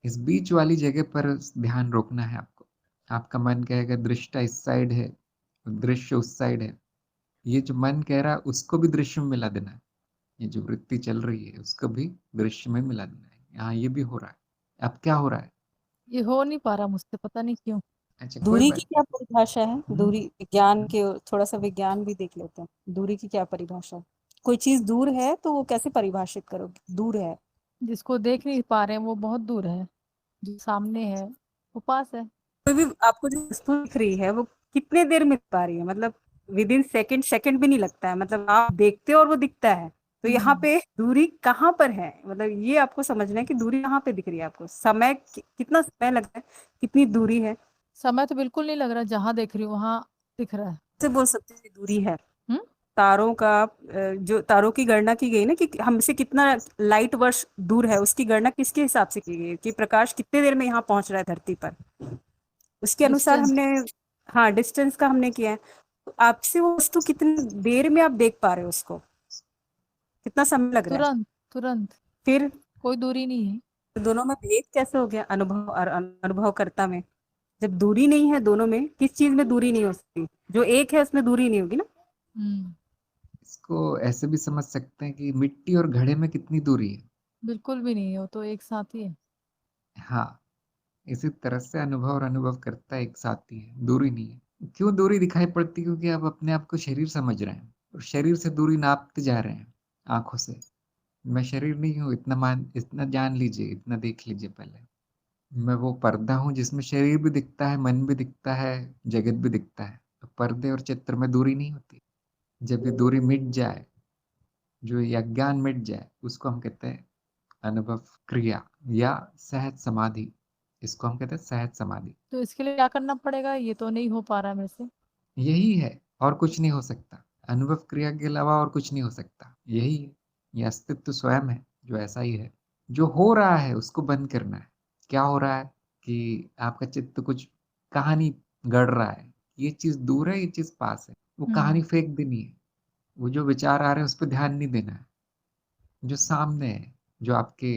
Speaker 1: इस बीच वाली जगह पर ध्यान रोकना है आपको। आपका मन कहेगा दृष्टा इस साइड है, दृश्य उस साइड है। ये जो मन कह रहा है उसको भी दृश्य में मिला देना है। ये जो वृत्ति चल रही है उसको भी दृश्य में मिला देना है। यहाँ ये भी हो रहा है। अब क्या हो रहा है?
Speaker 2: ये हो नहीं पा रहा मुझसे, पता नहीं क्यों।
Speaker 1: अच्छा, कोई
Speaker 3: दूरी की
Speaker 1: बात
Speaker 3: क्या परिभाषा है?
Speaker 1: नहीं।
Speaker 3: दूरी, विज्ञान के थोड़ा सा विज्ञान भी देख लेते हैं। दूरी की क्या परिभाषा? कोई चीज दूर है तो वो कैसे परिभाषित करोगे? दूर है,
Speaker 2: जिसको देख नहीं पा रहे हैं वो बहुत दूर है, जो सामने है वो पास है।
Speaker 3: कोई भी आपको जो वस्तु दिख रही है वो कितने देर में दिख पा रही है? मतलब विद इन सेकेंड, सेकंड भी नहीं लगता है, मतलब आप देखते हो और वो दिखता है। तो यहाँ पे दूरी कहाँ पर है? मतलब ये आपको समझना है कि दूरी कहाँ पे दिख रही है आपको। समय कितना समय लगता है, कितनी दूरी है?
Speaker 2: समय तो बिल्कुल नहीं लग रहा, जहां देख रही हूँ वहां दिख रहा है।
Speaker 3: से बोल सकते हैं दूरी है।
Speaker 2: हम्म
Speaker 3: तारों का जो तारों की गणना की गई ना कि हमसे कितना लाइट वर्ष दूर है, उसकी गणना किसके हिसाब से की गई कि प्रकाश कितने देर में यहाँ पहुंच रहा है धरती पर, उसके अनुसार
Speaker 2: डिस्टेंस।
Speaker 3: हमने, हाँ, डिस्टेंस का हमने किया है। तो आपसे वो वस्तु कितनी देर में आप देख पा रहे हो उसको, कितना समय लग रहा है?
Speaker 2: तुरंत तुरंत,
Speaker 3: फिर
Speaker 2: कोई दूरी नहीं है।
Speaker 3: तो दोनों में भेद कैसे हो गया? अनुभव और अनुभवकर्ता में जब दूरी नहीं है, दोनों में किस चीज में दूरी नहीं हो सकती? जो एक है उसमें दूरी नहीं होगी ना।
Speaker 1: इसको ऐसे भी समझ सकते हैं कि मिट्टी और घड़े में कितनी दूरी है।
Speaker 2: बिल्कुल भी नहीं है, वो तो एक साथ ही है।
Speaker 1: हाँ, इसी तरह से अनुभव और अनुभव करता एक साथ ही है, दूरी नहीं है। क्यों दूरी दिखाई पड़ती? क्योंकि आप अपने आप को शरीर समझ रहे हैं और शरीर से दूरी नापते जा रहे हैं आंखों से। मैं शरीर नहीं हूँ, इतना जान लीजिए, इतना देख लीजिए पहले। मैं वो पर्दा हूँ जिसमें शरीर भी दिखता है, मन भी दिखता है, जगत भी दिखता है। तो पर्दे और चित्र में दूरी नहीं होती। जब ये दूरी मिट जाए, जो ये अज्ञान मिट जाए, उसको हम कहते हैं अनुभव क्रिया या सहज समाधि। इसको हम कहते हैं सहज समाधि।
Speaker 2: तो इसके लिए क्या करना पड़ेगा? ये तो नहीं हो पा रहा मेरे से।
Speaker 1: यही है, और कुछ नहीं हो सकता। अनुभव क्रिया के अलावा और कुछ नहीं हो सकता। यही है, ये अस्तित्व स्वयं है जो ऐसा ही है। जो हो रहा है उसको बंद करना है। क्या हो रहा है कि आपका चित्त कुछ कहानी गढ़ रहा है, ये चीज दूर है, ये चीज पास है। वो कहानी फेंक देनी है। वो जो विचार आ रहे हैं उस पर ध्यान नहीं देना है। जो सामने है, जो आपके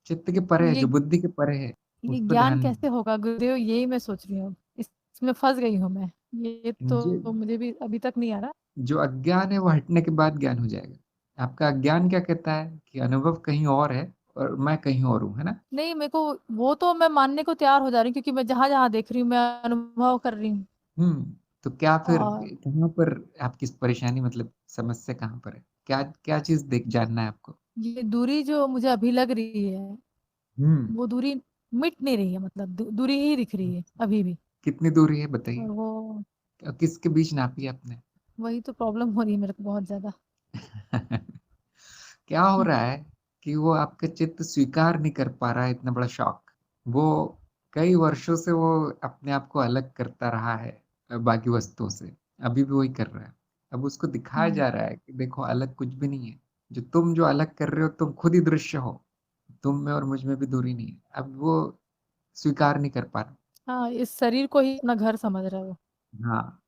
Speaker 1: चित्त के परे है,
Speaker 2: ये
Speaker 1: जो बुद्धि के परे है,
Speaker 2: ये
Speaker 1: उस पर
Speaker 2: ज्ञान
Speaker 1: ध्यान।
Speaker 2: कैसे होगा गुरुदेव? यही मैं सोच रही हूँ, इसमें फंस गई हूँ मैं। ये
Speaker 1: ये
Speaker 2: तो मुझे भी अभी तक नहीं आ रहा।
Speaker 1: जो अज्ञान है वो हटने के बाद ज्ञान हो जाएगा। आपका अज्ञान क्या कहता है कि अनुभव कहीं और है और मैं कहीं और हूँ, है ना?
Speaker 2: नहीं, मेरे को वो तो मैं मानने को तैयार हो जा रही हूँ, क्योंकि मैं जहां जहां देख रही हूँ मैं अनुभव कर रही हूँ।
Speaker 1: तो क्या फिर
Speaker 2: और
Speaker 1: कहाँ पर आपकी परेशानी, मतलब समस्या कहाँ पर है? क्या क्या चीज देख जानना है आपको?
Speaker 2: ये दूरी जो मुझे अभी लग रही है,
Speaker 1: हम्म
Speaker 2: वो दूरी मिट नहीं रही है, मतलब दूरी ही दिख रही है अभी भी।
Speaker 1: कितनी दूरी है
Speaker 2: और
Speaker 1: बताइए?
Speaker 2: वो
Speaker 1: किसके बीच नापी आपने?
Speaker 2: वही तो प्रॉब्लम हो रही है मेरे को बहुत ज्यादा।
Speaker 1: क्या हो रहा है कि वो आपका चित्त स्वीकार नहीं कर पा रहा है इतना बड़ा शौक। वो कई वर्षों से वो अपने आप को अलग करता रहा है बाकी वस्तुओं से। अभी भी वही कर रहा है। अब उसको दिखाया
Speaker 2: हम्म
Speaker 1: जा रहा है कि देखो अलग कुछ भी नहीं है। जो अलग कर रहे हो तुम खुद ही दृश्य हो। तुम में और मुझ में भी दूरी नहीं है। अब वो स्वीकार नहीं कर पा रहा।
Speaker 2: हाँ, इस शरीर को ही अपना घर समझ रहा है वो।
Speaker 1: हाँ,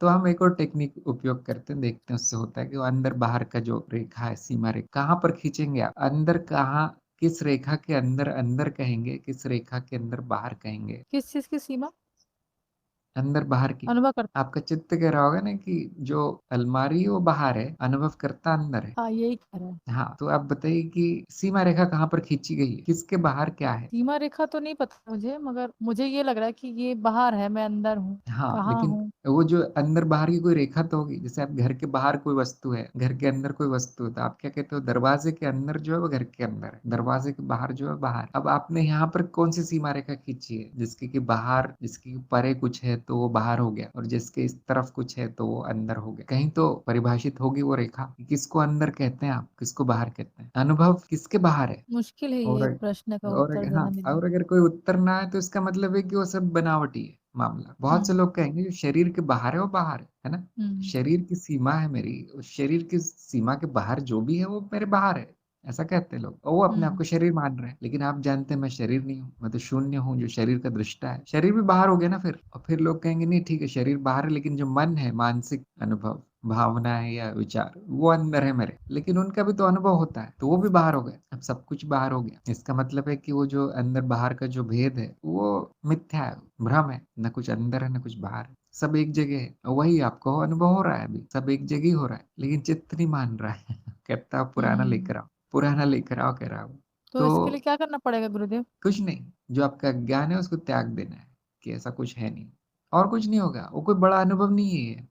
Speaker 1: तो हम एक और टेक्निक उपयोग करते हैं, देखते हैं उससे होता है कि वो अंदर बाहर का जो रेखा है, सीमा रेखा, कहाँ पर खींचेंगे आप अंदर, कहाँ, किस रेखा के अंदर अंदर कहेंगे, किस रेखा के अंदर बाहर कहेंगे।
Speaker 2: किस चीज की सीमा?
Speaker 1: अंदर बाहर की।
Speaker 2: अनुभव करता।
Speaker 1: आपका चित्त कह रहा होगा ना कि जो अलमारी है वो बाहर है, अनुभव करता अंदर है।
Speaker 2: हाँ, यही कह रहा है।
Speaker 1: हाँ, तो आप बताइए कि सीमा रेखा कहाँ पर खींची गई है, किसके बाहर क्या है?
Speaker 2: सीमा रेखा तो नहीं पता मुझे, मगर मुझे ये लग रहा है कि ये बाहर है, मैं अंदर हूँ।
Speaker 1: हाँ,
Speaker 2: कहाँ
Speaker 1: लेकिन
Speaker 2: हूँ?
Speaker 1: वो जो अंदर बाहर की कोई रेखा तो होगी। जैसे आप घर के बाहर कोई वस्तु है, घर के अंदर कोई वस्तु है, तो आप क्या कहते हो, दरवाजे के अंदर जो है वो घर के अंदर है, दरवाजे के बाहर जो है बाहर। अब आपने यहाँ पर कौन सी सीमा रेखा खींची है, जिसके कि बाहर, जिसकी परे कुछ है तो वो बाहर हो गया, और जिसके इस तरफ कुछ है तो वो अंदर हो गया। कहीं तो परिभाषित होगी वो रेखा, किसको अंदर कहते हैं आप, किसको बाहर कहते हैं। अनुभव किसके बाहर है?
Speaker 2: मुश्किल है
Speaker 1: और
Speaker 2: ये प्रश्न का
Speaker 1: और
Speaker 2: उत्तर
Speaker 1: हाँ,
Speaker 2: देना मेरे लिए।
Speaker 1: और अगर कोई उत्तर ना है तो इसका मतलब है कि वो सब बनावटी है मामला। बहुत से
Speaker 2: हम्म।
Speaker 1: लोग कहेंगे जो शरीर के बाहर है वो बाहर है ना।
Speaker 2: हम्म।
Speaker 1: शरीर की सीमा है मेरी, उस शरीर की सीमा के बाहर जो भी है वो मेरे बाहर है, ऐसा कहते हैं लोग, और वो अपने आप
Speaker 2: हम्म।
Speaker 1: को शरीर मान रहे हैं। लेकिन आप जानते हैं मैं शरीर नहीं हूँ, मैं तो शून्य हूँ जो शरीर का दृष्टा है। शरीर भी बाहर हो गया ना फिर। और फिर लोग कहेंगे नहीं ठीक है शरीर बाहर है, लेकिन जो मन है, मानसिक अनुभव, भावना है या विचार, वो अंदर है मेरे, लेकिन उनका भी तो अनुभव होता है, तो वो भी बाहर हो गए। अब सब कुछ बाहर हो गया, इसका मतलब है कि वो जो अंदर बाहर का जो भेद है वो मिथ्या है, भ्रम है। न कुछ अंदर है न कुछ बाहर है, सब एक जगह है। और वही आपको अनुभव हो रहा है, अभी सब एक जगह ही हो रहा है, लेकिन चित्त नहीं मान रहा है। कहता पुराना
Speaker 2: हम्म।
Speaker 1: लेकर आओ, पुराना लेकर आओ, कह रहा हूँ।
Speaker 2: तो
Speaker 1: तो
Speaker 2: इसके लिए क्या करना पड़ेगा गुरुदेव?
Speaker 1: कुछ नहीं, जो आपका ज्ञान है उसको त्याग देना है कि ऐसा कुछ है नहीं, और कुछ नहीं होगा। वो कोई बड़ा अनुभव नहीं है ये।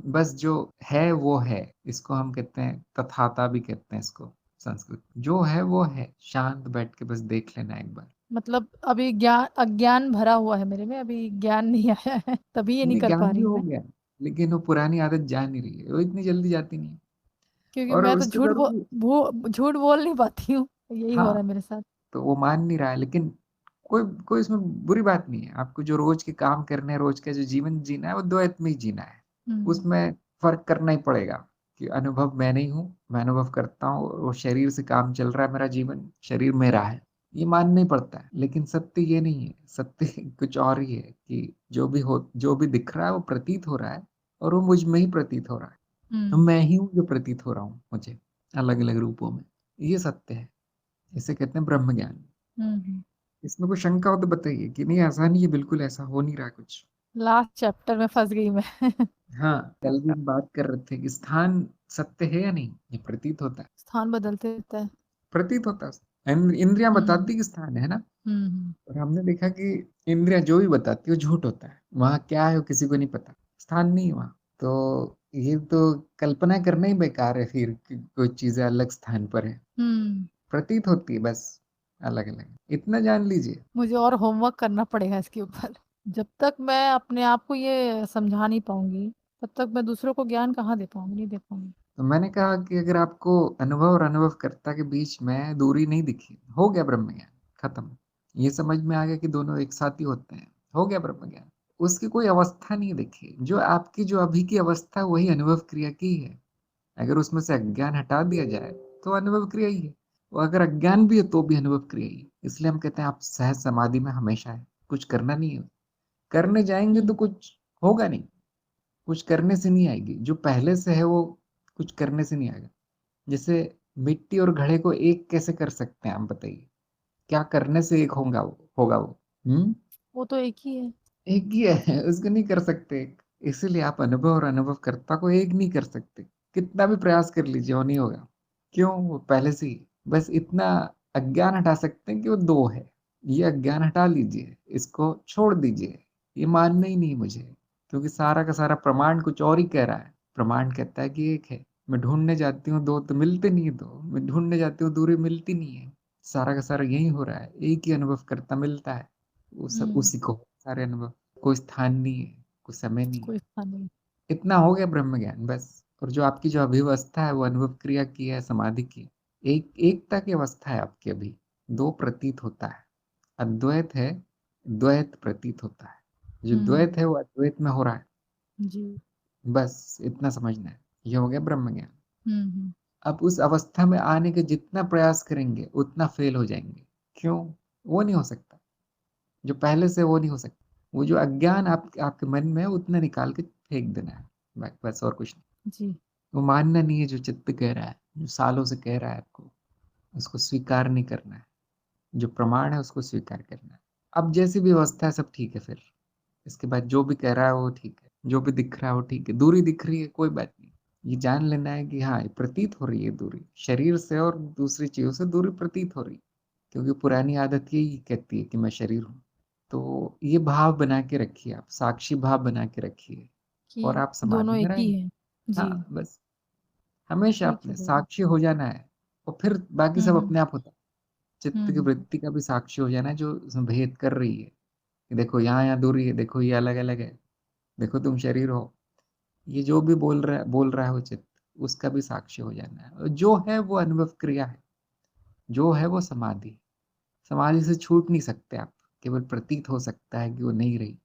Speaker 1: बस जो है वो है, इसको हम कहते हैं तथाता भी कहते हैं इसको, संस्कृत। जो है वो है, शांत बैठ के बस देख लेना एक बार।
Speaker 2: मतलब अभी ज्ञान, अज्ञान भरा हुआ है मेरे में, अभी ज्ञान नहीं आया है, तभी ये नहीं
Speaker 1: नहीं,
Speaker 2: कर पा
Speaker 1: ज्ञान भी
Speaker 2: रही हूँ
Speaker 1: हो
Speaker 2: मैं।
Speaker 1: गया, लेकिन वो पुरानी आदत जा नहीं रही है, वो इतनी जल्दी जाती नहीं है।
Speaker 2: क्योंकि
Speaker 1: और
Speaker 2: मैं तो
Speaker 1: उसके बावजूद
Speaker 2: झूठ बोल नहीं पाती हूँ, यही हो रहा है
Speaker 1: हाँ,
Speaker 2: मेरे साथ।
Speaker 1: तो वो मान नहीं रहा है, लेकिन कोई कोई इसमें बुरी बात नहीं है। आपको जो रोज के काम करने हैं, रोज का जो जीवन जीना है, वो द्वैत में ही जीना है।
Speaker 2: हम्म।
Speaker 1: उसमें फर्क करना ही पड़ेगा कि अनुभव मैं नहीं हूँ, मैं अनुभव करता हूँ, और शरीर से काम चल रहा है, मेरा जीवन शरीर मेरा है, ये मानना ही पड़ता है। लेकिन सत्य ये नहीं है, सत्य कुछ और ही है कि जो भी दिख रहा है वो प्रतीत हो रहा है, और वो मुझ में ही प्रतीत हो रहा है। तो
Speaker 2: हम्म।
Speaker 1: मैं ही हूँ जो प्रतीत हो रहा हूँ मुझे, अलग अलग रूपों में। ये सत्य है, इसे कहते हैं ब्रह्म ज्ञान।
Speaker 2: हम्म।
Speaker 1: इसमें कोई शंका हो तो बताइए कि नहीं ऐसा नहीं है, बिल्कुल ऐसा हो नहीं रहा कुछ।
Speaker 2: लास्ट चैप्टर में फंस गई मैं।
Speaker 1: हाँ, कल भी हम बात कर रहे थे कि स्थान सत्य है या नहीं, ये प्रतीत होता है।
Speaker 2: स्थान बदलते रहता है।
Speaker 1: प्रतीत होता है, इंद्रियां
Speaker 2: हम्म।
Speaker 1: बताती कि स्थान है ना।
Speaker 2: हम्म।
Speaker 1: और हमने देखा कि इंद्रियां जो भी बताती है वो झूठ होता है, वहां क्या है वो किसी को नहीं पता, स्थान नहीं है वहां। तो ये तो कल्पना करना ही बेकार है फिर कि कोई चीजें अलग स्थान पर है,
Speaker 2: हम्म।
Speaker 1: प्रतीत होती है बस, अलग अलग। इतना जान लीजिए।
Speaker 2: मुझे और होमवर्क करना पड़ेगा इसके ऊपर। जब तक मैं अपने आप को ये समझा नहीं पाऊंगी, तब तक मैं दूसरों को ज्ञान कहाँ दे पाऊंगी, नहीं दे पाऊंगी।
Speaker 1: तो मैंने कहा कि अगर आपको अनुभव और अनुभवकर्ता के बीच में दूरी नहीं दिखी, हो गया ब्रह्म ज्ञान, खत्म। ये समझ में आ गया कि दोनों एक साथ ही होते हैं, हो गया ब्रह्म ज्ञान। उसकी कोई अवस्था नहीं देखी, जो आपकी जो अभी की अवस्था है, वही अनुभव क्रिया की है। अगर उसमें से अज्ञान हटा दिया जाए तो अनुभव क्रिया ही है, और अगर अज्ञान भी है तो भी अनुभव क्रिया ही है। इसलिए हम कहते हैं आप सहज समाधि में हमेशा है, कुछ करना नहीं है। करने जाएंगे तो
Speaker 2: हम्म।
Speaker 1: कुछ होगा नहीं, कुछ करने से नहीं आएगी, जो पहले से है वो कुछ करने से नहीं आएगा। जैसे मिट्टी और घड़े को एक कैसे कर सकते हैं आप बताइए, क्या करने से एक होगा वो?
Speaker 2: वो तो एक ही है।
Speaker 1: एक ही है, उसको नहीं कर सकते एक। इसीलिए आप अनुभव और अनुभवकर्ता को एक नहीं कर सकते, कितना भी प्रयास कर लीजिए वो नहीं होगा। क्यों? वो पहले से ही, बस इतना अज्ञान हटा सकते हैं कि वो दो है। ये अज्ञान हटा लीजिए, इसको छोड़ दीजिए, ये मानना ही नहीं मुझे, क्योंकि सारा का सारा प्रमाण कुछ और ही कह रहा है। प्रमाण कहता है कि एक है, मैं ढूंढने जाती हूँ दो तो मिलते नहीं है, दो मैं ढूंढने जाती हूँ दूरी मिलती नहीं है। सारा का सारा यही हो रहा है, एक ही अनुभव करता मिलता है, वो सब
Speaker 2: हम्म।
Speaker 1: उसी को सारे अनुभव। कोई स्थान नहीं है, कोई समय नहीं है।
Speaker 2: कोई स्थान नहीं।
Speaker 1: इतना हो गया ब्रह्म ज्ञान बस। और जो आपकी जो अभिवस्था है वो अनुभव क्रिया की है, समाधि की, एक एकता की अवस्था है आपकी अभी। दो प्रतीत होता है, अद्वैत है, द्वैत प्रतीत होता है। जो
Speaker 2: हम्म।
Speaker 1: द्वैत है वो अद्वैत में हो रहा है,
Speaker 2: जी।
Speaker 1: बस इतना समझना है। ये हो गया ब्रह्म ज्ञान।
Speaker 2: हम्म।
Speaker 1: अब उस अवस्था में आने के जितना प्रयास करेंगे उतना फेल हो जाएंगे। क्यों? वो नहीं हो सकता, जो पहले से वो नहीं हो सकता। वो जो अज्ञान आपके मन में है उतना निकाल के फेंक देना है, बस और कुछ नहीं।
Speaker 2: जी।
Speaker 1: वो मानना नहीं है, जो चित्त कह रहा है, जो सालों से कह रहा है आपको, उसको स्वीकार नहीं करना है। जो प्रमाण है उसको स्वीकार करना है। अब जैसी भी अवस्था है सब ठीक है फिर, इसके बाद जो भी कह रहा है वो ठीक है, जो भी दिख रहा है वो ठीक है, दूरी दिख रही है कोई बात नहीं, ये जान लेना है कि हाँ ये प्रतीत हो रही है दूरी, शरीर से और दूसरी चीजों से दूरी प्रतीत हो रही है, क्योंकि पुरानी आदत यही कहती है कि मैं शरीर हूँ। तो ये भाव बना के रखिए, आप साक्षी भाव बना के रखिए और
Speaker 2: कि
Speaker 1: आप समाधि
Speaker 2: दोनों
Speaker 1: में
Speaker 2: एक ही
Speaker 1: रहेंगे।
Speaker 2: है। जी,
Speaker 1: हाँ बस, हमेशा
Speaker 2: ठीक है
Speaker 1: अपने
Speaker 2: गुरु।
Speaker 1: साक्षी हो जाना है, और फिर बाकी सब
Speaker 2: हम्म,
Speaker 1: अपने आप होता है। चित्त की
Speaker 2: हम्म,
Speaker 1: वृत्ति का भी साक्षी हो जाना है जो उसमें भेद कर रही है कि देखो यहाँ यहाँ दूरी है, देखो ये अलग अलग है, देखो तुम शरीर हो, ये जो भी बोल रहा है वो चित्त, उसका भी साक्षी हो जाना है। और जो है वो अनुभव क्रिया है, जो है वो समाधि। समाधि से छूट नहीं सकते आप, केवल प्रतीत हो सकता है कि वो नहीं रही,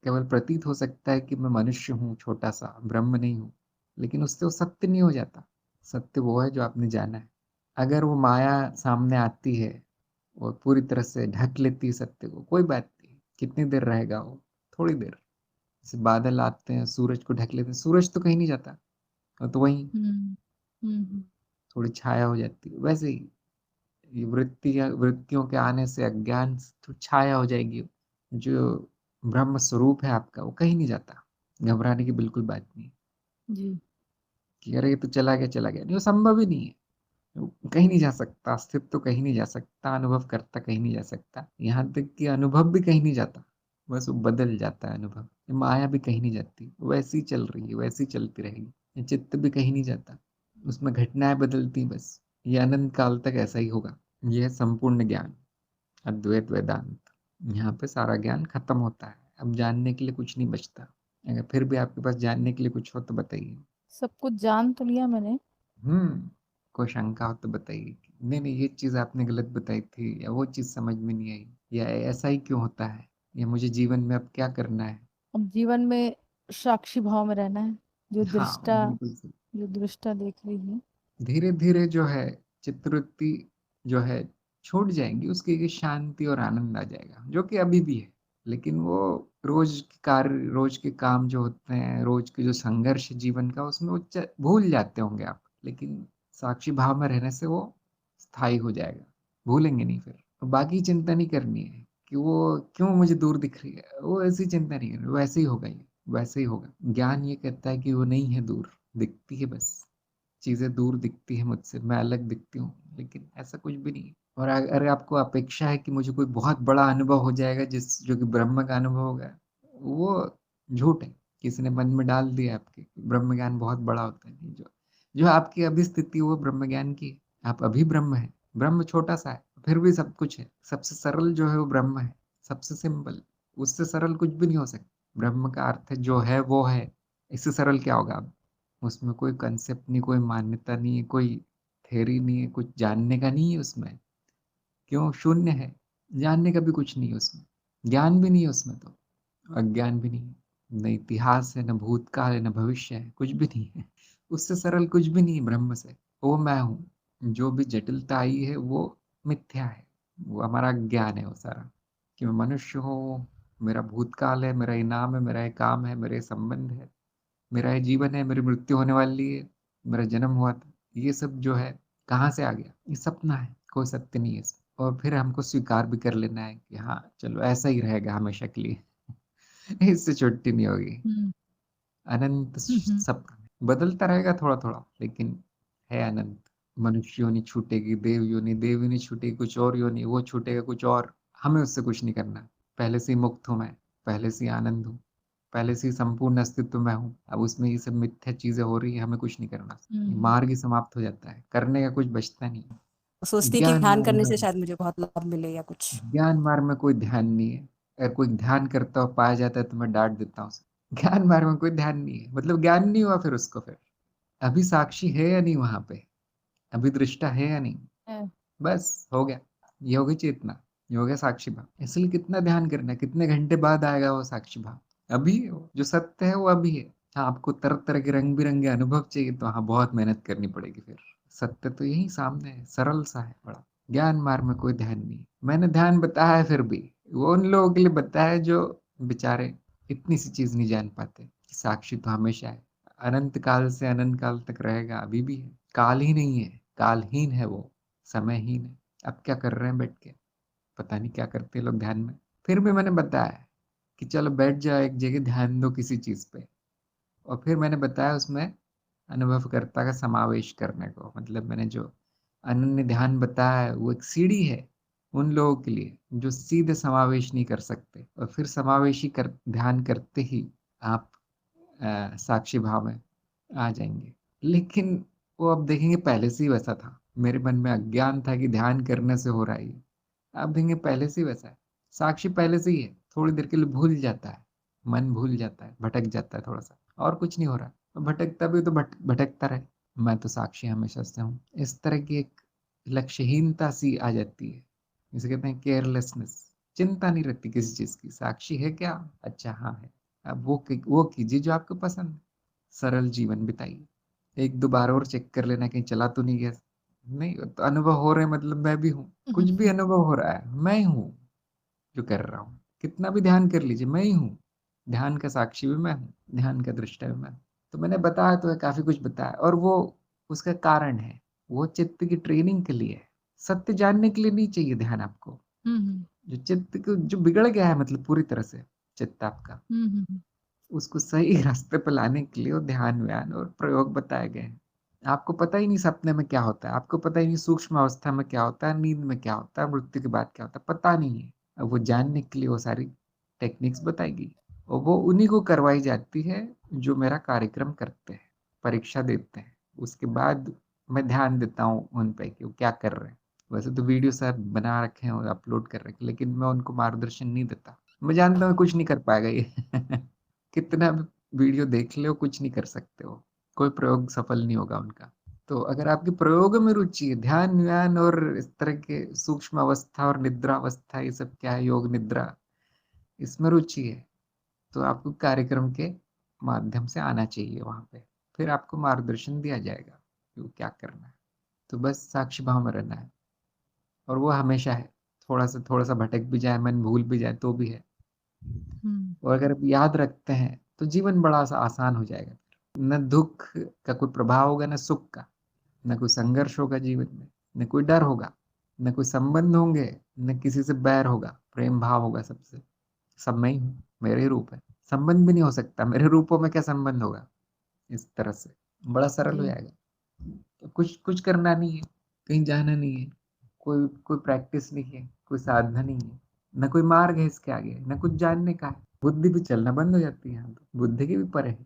Speaker 1: केवल प्रतीत हो सकता है कि मैं मनुष्य हूँ छोटा सा, ब्रह्म नहीं हूँ, लेकिन उससे वो सत्य नहीं हो जाता। सत्य वो है जो आपने जाना है। अगर वो माया सामने आती है और पूरी तरह से ढक लेती है सत्य को, कोई बात नहीं, कितनी देर रहेगा वो, थोड़ी देर। जैसे बादल आते हैं सूरज को ढक लेते हैं, सूरज तो कहीं नहीं जाता, वो तो वहीं
Speaker 2: हम्म, हम्म,
Speaker 1: थोड़ी छाया हो जाती है। वैसे ही ये वृत्तियों के आने से अज्ञान तो छाया हो जाएगी। जो ब्रह्म स्वरूप है आपका वो कहीं नहीं जाता, घबराने की बिल्कुल बात नहीं
Speaker 2: जी,
Speaker 1: कि अरे ये तो चला गया नहीं, वो संभव ही नहीं है। वो कहीं नहीं जा सकता, अस्तित्व तो कहीं नहीं जा सकता, अनुभव करता कहीं नहीं जा सकता, यहाँ तक कि अनुभव भी कहीं नहीं जाता, बस वो बदल जाता है अनुभव। ये माया भी कहीं नहीं जाती, वैसी चल रही है, वैसी चलती रहेगी। ये चित्त भी कहीं नहीं जाता, उसमें घटनाएं बदलती हैं बस। ये अनंत काल तक ऐसा ही होगा। यह है संपूर्ण ज्ञान, अद्वैत वेदांत। यहाँ पे सारा ज्ञान खत्म होता है, अब जानने के लिए कुछ नहीं बचता। अगर फिर भी आपके पास जानने के लिए कुछ हो तो बताइए।
Speaker 2: सब कुछ जान तो लिया मैंने।
Speaker 1: कोई शंका हो तो बताइए कि नहीं नहीं ये चीज आपने गलत बताई थी, या वो चीज समझ में नहीं आई, या ऐसा ही क्यों होता है, या मुझे जीवन में अब क्या करना है।
Speaker 2: अब जीवन में साक्षी भाव में रहना है, जो
Speaker 1: हाँ
Speaker 2: दृष्टा,
Speaker 1: बिल्कुल सही।
Speaker 2: जो दृष्टा देख रही है।
Speaker 1: धीरे धीरे जो है चित्रवृत्ति जो है छूट जाएंगी, उसकी एक शांति और आनंद आ जाएगा, जो कि अभी भी है। लेकिन वो रोज के कार्य, रोज के काम जो होते हैं, रोज के जो संघर्ष है जीवन का, उसमें वो भूल जाते होंगे आप, लेकिन साक्षी भाव में रहने से वो स्थायी हो जाएगा, भूलेंगे नहीं फिर। तो बाकी चिंता नहीं करनी है कि वो क्यों मुझे दूर दिख रही है, वो ऐसी चिंता नहीं करनी, वैसे ही होगा, ये वैसे ही होगा। ज्ञान ये कहता है कि वो नहीं है दूर, दिखती है बस, चीजें दूर दिखती है मुझसे, मैं अलग दिखती हूँ, लेकिन ऐसा कुछ भी नहीं है। और अगर आपको अपेक्षा है कि मुझे कोई बहुत बड़ा अनुभव हो जाएगा जिस जो कि ब्रह्म का अनुभव होगा, वो झूठ है। किसी ने मन में डाल दिया आपके कि ब्रह्म ज्ञान बहुत बड़ा होता है। जो जो आपकी अभी स्थिति वो ब्रह्म ज्ञान की है। आप अभी ब्रह्म है, ब्रह्म छोटा सा है, फिर भी सब कुछ है। सबसे सरल जो है वो ब्रह्म है, सबसे सिंपल, उससे सरल कुछ भी नहीं हो सकता। ब्रह्म का अर्थ है जो है वो है, इससे सरल क्या होगा। उसमें कोई कंसेप्ट नहीं, कोई मान्यता नहीं है, कोई थेरी नहीं है, कुछ जानने का नहीं है उसमें। क्यों, शून्य है, जानने का भी कुछ नहीं है उसमें, ज्ञान भी नहीं है उसमें, तो अज्ञान भी नहीं है, न इतिहास है, न भूतकाल है, न भविष्य है, कुछ भी नहीं है। उससे सरल कुछ भी नहीं है ब्रह्म से। वो मैं हूँ, जो भी जटिलता आई है वो मिथ्या है, वो हमारा ज्ञान है वो सारा, कि मैं मनुष्य हूँ, मेरा भूतकाल है, मेरा इनाम है, मेरा ये काम है, मेरे संबंध है, मेरा ये जीवन है, मेरी मृत्यु होने वाली है, मेरा जन्म हुआ था, ये सब जो है कहाँ से आ गया, ये सपना है, कोई सत्य नहीं है इसमें। और फिर हमको स्वीकार भी कर लेना है कि हाँ चलो ऐसा ही रहेगा हमेशा के लिए। इससे छुट्टी नहीं होगी।
Speaker 2: हम्म,
Speaker 1: अनंत
Speaker 2: हम्म,
Speaker 1: सब बदलता रहेगा थोड़ा थोड़ा, लेकिन है अनंत। मनुष्य योनि छूटेगी, देव योनि छूटेगी, कुछ और योनि, वो छूटेगा कुछ और। हमें उससे कुछ नहीं करना, पहले से ही मुक्त हूं मैं, पहले से ही आनंद हूँ, पहले से ही संपूर्ण अस्तित्व में हूँ। अब उसमें ये सब मिथ्या चीजें हो रही है, हमें कुछ नहीं करना। ये
Speaker 2: हम्म।
Speaker 1: मार्ग ही समाप्त हो जाता है, करने का कुछ बचता नहीं।
Speaker 3: सोचती है कि
Speaker 1: ज्ञान
Speaker 3: ध्यान
Speaker 1: मार्ग
Speaker 3: करने से
Speaker 1: में,
Speaker 3: शायद मुझे बहुत लाभ मिले या कुछ।
Speaker 1: ज्ञान मार्ग में कोई ध्यान नहीं है। अगर कोई ध्यान करता हुआ पाया जाता है तो मैं डांट देता हूँ उसे। ज्ञान मार्ग में कोई ध्यान नहीं है, मतलब ज्ञान नहीं हुआ फिर उसको, फिर अभी साक्षी है या नहीं वहां पे, अभी दृष्टा है या नहीं,
Speaker 2: है।
Speaker 1: बस हो गया। ये हो गई चेतना, ये हो गया साक्षी भाव। इसलिए कितना ध्यान करना है, कितने घंटे बाद आएगा वो साक्षी भाव, अभी है वो। जो सत्य है वो अभी है। हाँ आपको तरह तरह के रंग बिरंगे अनुभव चाहिए तो हाँ बहुत मेहनत करनी पड़ेगी फिर। सत्य तो यही सामने है, सरल सा है बड़ा। ज्ञान मार्ग में कोई ध्यान नहीं। मैंने ध्यान बताया है, फिर भी वो उन लोगों के लिए बताया है जो बेचारे इतनी सी चीज नहीं जान पाते कि साक्षी तो हमेशा है, अनंत काल से अनंत काल तक रहेगा, अभी भी है। काल ही नहीं है, कालहीन है वो, समयहीन है। अब क्या कर रहे हैं बैठ के, पता नहीं क्या करते हैं लोग ध्यान में। फिर भी मैंने बताया है कि चलो बैठ जाओ एक जगह, ध्यान दो किसी चीज़ पे। और फिर मैंने बताया उसमें अनुभवकर्ता का समावेश करने को, मतलब मैंने जो अनन्य ध्यान बताया है वो एक सीढ़ी है उन लोगों के लिए जो सीधे समावेश नहीं कर सकते, और फिर समावेशी कर ध्यान करते ही आप साक्षी भाव में आ जाएंगे। लेकिन वो अब देखेंगे पहले से ही वैसा था, मेरे मन में अज्ञान था कि ध्यान करने से हो रहा है ये। आप देखेंगे पहले से ही वैसा है, साक्षी पहले से ही है, थोड़ी देर के लिए भूल जाता है, मन भूल जाता है, भटक जाता है थोड़ा सा, और कुछ नहीं हो रहा। तो भटकता भी तो भटकता रहे, मैं तो साक्षी हमेशा से हूँ। इस तरह की एक लक्ष्यहीनता सी आ जाती है, जिसे कहते हैं केयरलेसनेस। चिंता नहीं रहती किसी चीज की, साक्षी है क्या, अच्छा हाँ है, अब वो कीजिए जो आपको पसंद है, सरल जीवन बिताइए। एक दो बार और चेक कर लेना कहीं चला तो नहीं गया, नहीं तो अनुभव हो रहे हैं, मतलब मैं भी हूँ, कुछ भी अनुभव हो रहा है मैं ही हूँ जो कर रहा हूँ। कितना भी ध्यान कर लीजिए मैं ही हूँ, ध्यान का साक्षी भी मैं हूँ, ध्यान का दृष्टा भी मैं हूँ। तो मैंने बताया तो है, काफी कुछ बताया, और वो उसका कारण है, वो चित्त की ट्रेनिंग के लिए है। सत्य जानने के लिए नहीं चाहिए ध्यान आपको। जो चित्त को जो बिगड़ गया है, मतलब पूरी तरह से चित्त आपका, उसको सही रास्ते पर लाने के लिए वो ध्यान व्यान और प्रयोग बताए गए हैं। आपको पता ही नहीं सपने में क्या होता है, आपको पता ही नहीं सूक्ष्म अवस्था में क्या होता है, नींद में क्या होता है, मृत्यु के बाद क्या होता है, पता नहीं है। अब वो जानने के लिए वो सारी टेक्निक्स बताएगी, और वो उन्हीं को करवाई जाती है जो मेरा कार्यक्रम करते हैं, परीक्षा देते हैं। उसके बाद मैं ध्यान देता हूँ उन पे कि वो क्या कर रहे हैं। वैसे तो वीडियो सब बना रखे हैं और अपलोड कर रखे हैं, लेकिन मैं उनको मार्गदर्शन नहीं देता, मैं जानता हूँ कुछ नहीं कर पाएगा ये कितना भी वीडियो देख ले, कुछ नहीं कर सकते हो, कोई प्रयोग सफल नहीं होगा उनका। तो अगर आपकी प्रयोग में रुचि है, ध्यान व्यान और इस तरह के सूक्ष्म अवस्था और निद्रा अवस्था, ये सब क्या है, योग निद्रा, इसमें रुचि है, तो आपको कार्यक्रम के माध्यम से आना चाहिए वहां पे। फिर आपको मार्गदर्शन दिया जाएगा कि वो क्या करना है। तो बस साक्षी भाव में रहना है, और वो हमेशा है। थोड़ा सा भटक भी जाए, मन भूल भी जाए, तो भी है। और अगर आप याद रखते हैं तो जीवन बड़ा सा आसान हो जाएगा। न दुख का कोई प्रभाव होगा, न सुख का, न कोई संघर्ष होगा जीवन में, न कोई डर होगा, न कोई संबंध होंगे, न किसी से बैर होगा, प्रेम भाव होगा सबसे। सब मैं ही हूँ, मेरे ही रूप है, संबंध भी नहीं हो सकता, मेरे रूपों में क्या संबंध होगा। इस तरह से बड़ा सरल हो
Speaker 2: जी।
Speaker 1: जाएगा। तो कुछ कुछ करना नहीं है, कहीं जाना नहीं है, कोई कोई प्रैक्टिस नहीं है, कोई साधना नहीं है, न कोई मार्ग है इसके आगे, न कुछ जानने का है। बुद्धि भी चलना बंद हो जाती है यहाँ, तो बुद्धि के भी परे है,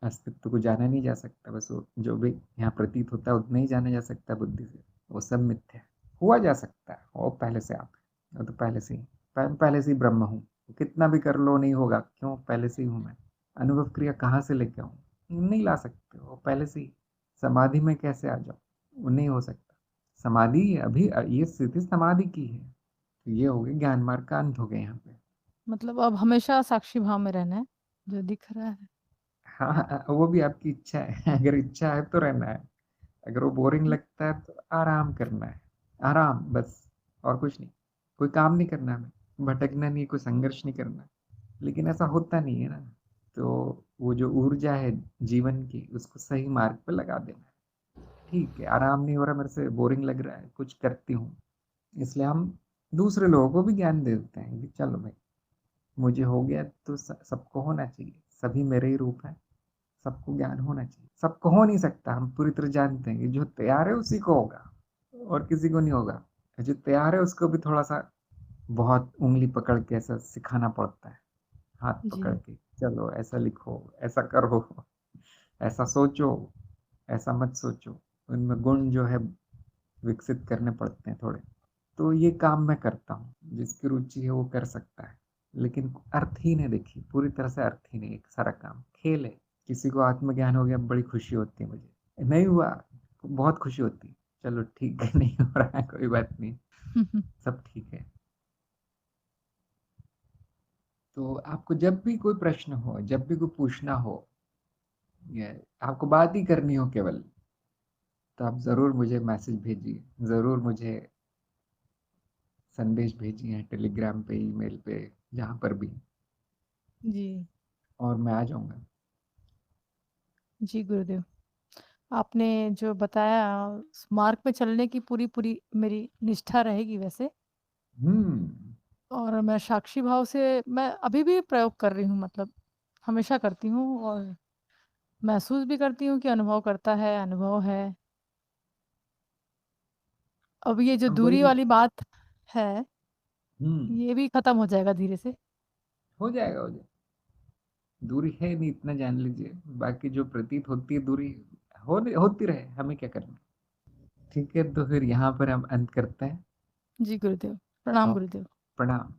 Speaker 1: अस्तित्व को जाना नहीं जा सकता। बस वो जो भी यहाँ प्रतीत होता है उतना ही जाना जा सकता है बुद्धि से, वो सब मिथ्या है। हुआ जा सकता है, वो पहले से आप है, वो तो पहले से ही पहले से ही ब्रह्म हूँ। कितना भी कर लो नहीं होगा, क्यों, पहले से ही हूँ मैं। अनुभव क्रिया कहाँ से लेके आऊँ, नहीं ला सकते, वो पहले से ही। समाधि में कैसे आ जाओ, वो नहीं हो सकता। समाधि अभी ये स्थिति समाधि की है, तो ये हो गया ज्ञान मार्ग का अंत हो गया यहाँ पे।
Speaker 2: मतलब अब हमेशा साक्षी भाव में रहना है, जो दिख रहा है।
Speaker 1: हाँ, वो भी आपकी इच्छा है अगर इच्छा है तो रहना है, अगर वो बोरिंग लगता है तो आराम करना है, आराम बस, और कुछ नहीं। कोई काम नहीं करना है, भटकना नहीं, कोई संघर्ष नहीं करना। लेकिन ऐसा होता नहीं है ना, तो वो जो ऊर्जा है जीवन की, उसको सही मार्ग पे लगा देना है। ठीक है, आराम नहीं हो रहा, मेरे से बोरिंग लग रहा है, कुछ करती हूँ, इसलिए हम दूसरे लोगों को भी ज्ञान दे देते हैं कि चलो भाई, मुझे हो गया तो सबको होना चाहिए, सभी मेरे ही रूप है, सबको ज्ञान होना चाहिए। सबको हो नहीं सकता, हम पूरी तरह जानते हैं कि जो तैयार है उसी को होगा, और किसी को नहीं होगा। जो तैयार है उसको भी थोड़ा सा बहुत उंगली पकड़ के ऐसा सिखाना पड़ता है, हाथ पकड़
Speaker 2: जी।
Speaker 1: के, चलो ऐसा लिखो, ऐसा करो, ऐसा सोचो, ऐसा मत सोचो। उनमें गुण जो है विकसित करने पड़ते हैं थोड़े। तो ये काम मैं करता हूँ, जिसकी रुचि है वो कर सकता है, लेकिन अर्थहीन है, देखिए पूरी तरह से अर्थहीन है, एक सारा काम खेल है। किसी को आत्मज्ञान हो गया, बड़ी खुशी होती है, मुझे नहीं हुआ बहुत खुशी होती है, चलो ठीक है नहीं हो रहा है कोई बात नहीं, सब ठीक है। तो आपको जब भी कोई प्रश्न हो, जब भी कोई पूछना हो, ये आपको बात ही करनी हो केवल, तो आप जरूर मुझे मैसेज भेजिए, जरूर मुझे संदेश भेजिए, टेलीग्राम पे, ईमेल पे, जहाँ पर भी,
Speaker 2: जी।
Speaker 1: और मैं आ जाऊंगा।
Speaker 2: जी गुरुदेव, आपने जो बताया उस मार्ग पे चलने की पूरी पूरी मेरी निष्ठा रहेगी वैसे।
Speaker 1: हम्म
Speaker 2: और मैं साक्षी भाव से मैं अभी भी प्रयोग कर रही हूँ, मतलब हमेशा करती हूँ, और महसूस भी करती हूँ कि अनुभव करता है, अनुभव है। अब ये जो
Speaker 1: अब
Speaker 2: दूरी
Speaker 1: वही
Speaker 2: वाली बात है,
Speaker 1: हम्म
Speaker 2: ये भी खत्म हो जाएगा धीरे से।
Speaker 1: हो जाएगा, हो जाएगा। दूरी है नहीं, इतना जान लीजिए। बाकी जो प्रतीत होती है दूरी, होती रहे, हमें क्या करना। ठीक है, तो फिर यहाँ पर हम अंत करते हैं।
Speaker 2: जी गुरुदेव, प्रणाम
Speaker 1: और
Speaker 2: गुरुदेव।
Speaker 1: प्रणाम।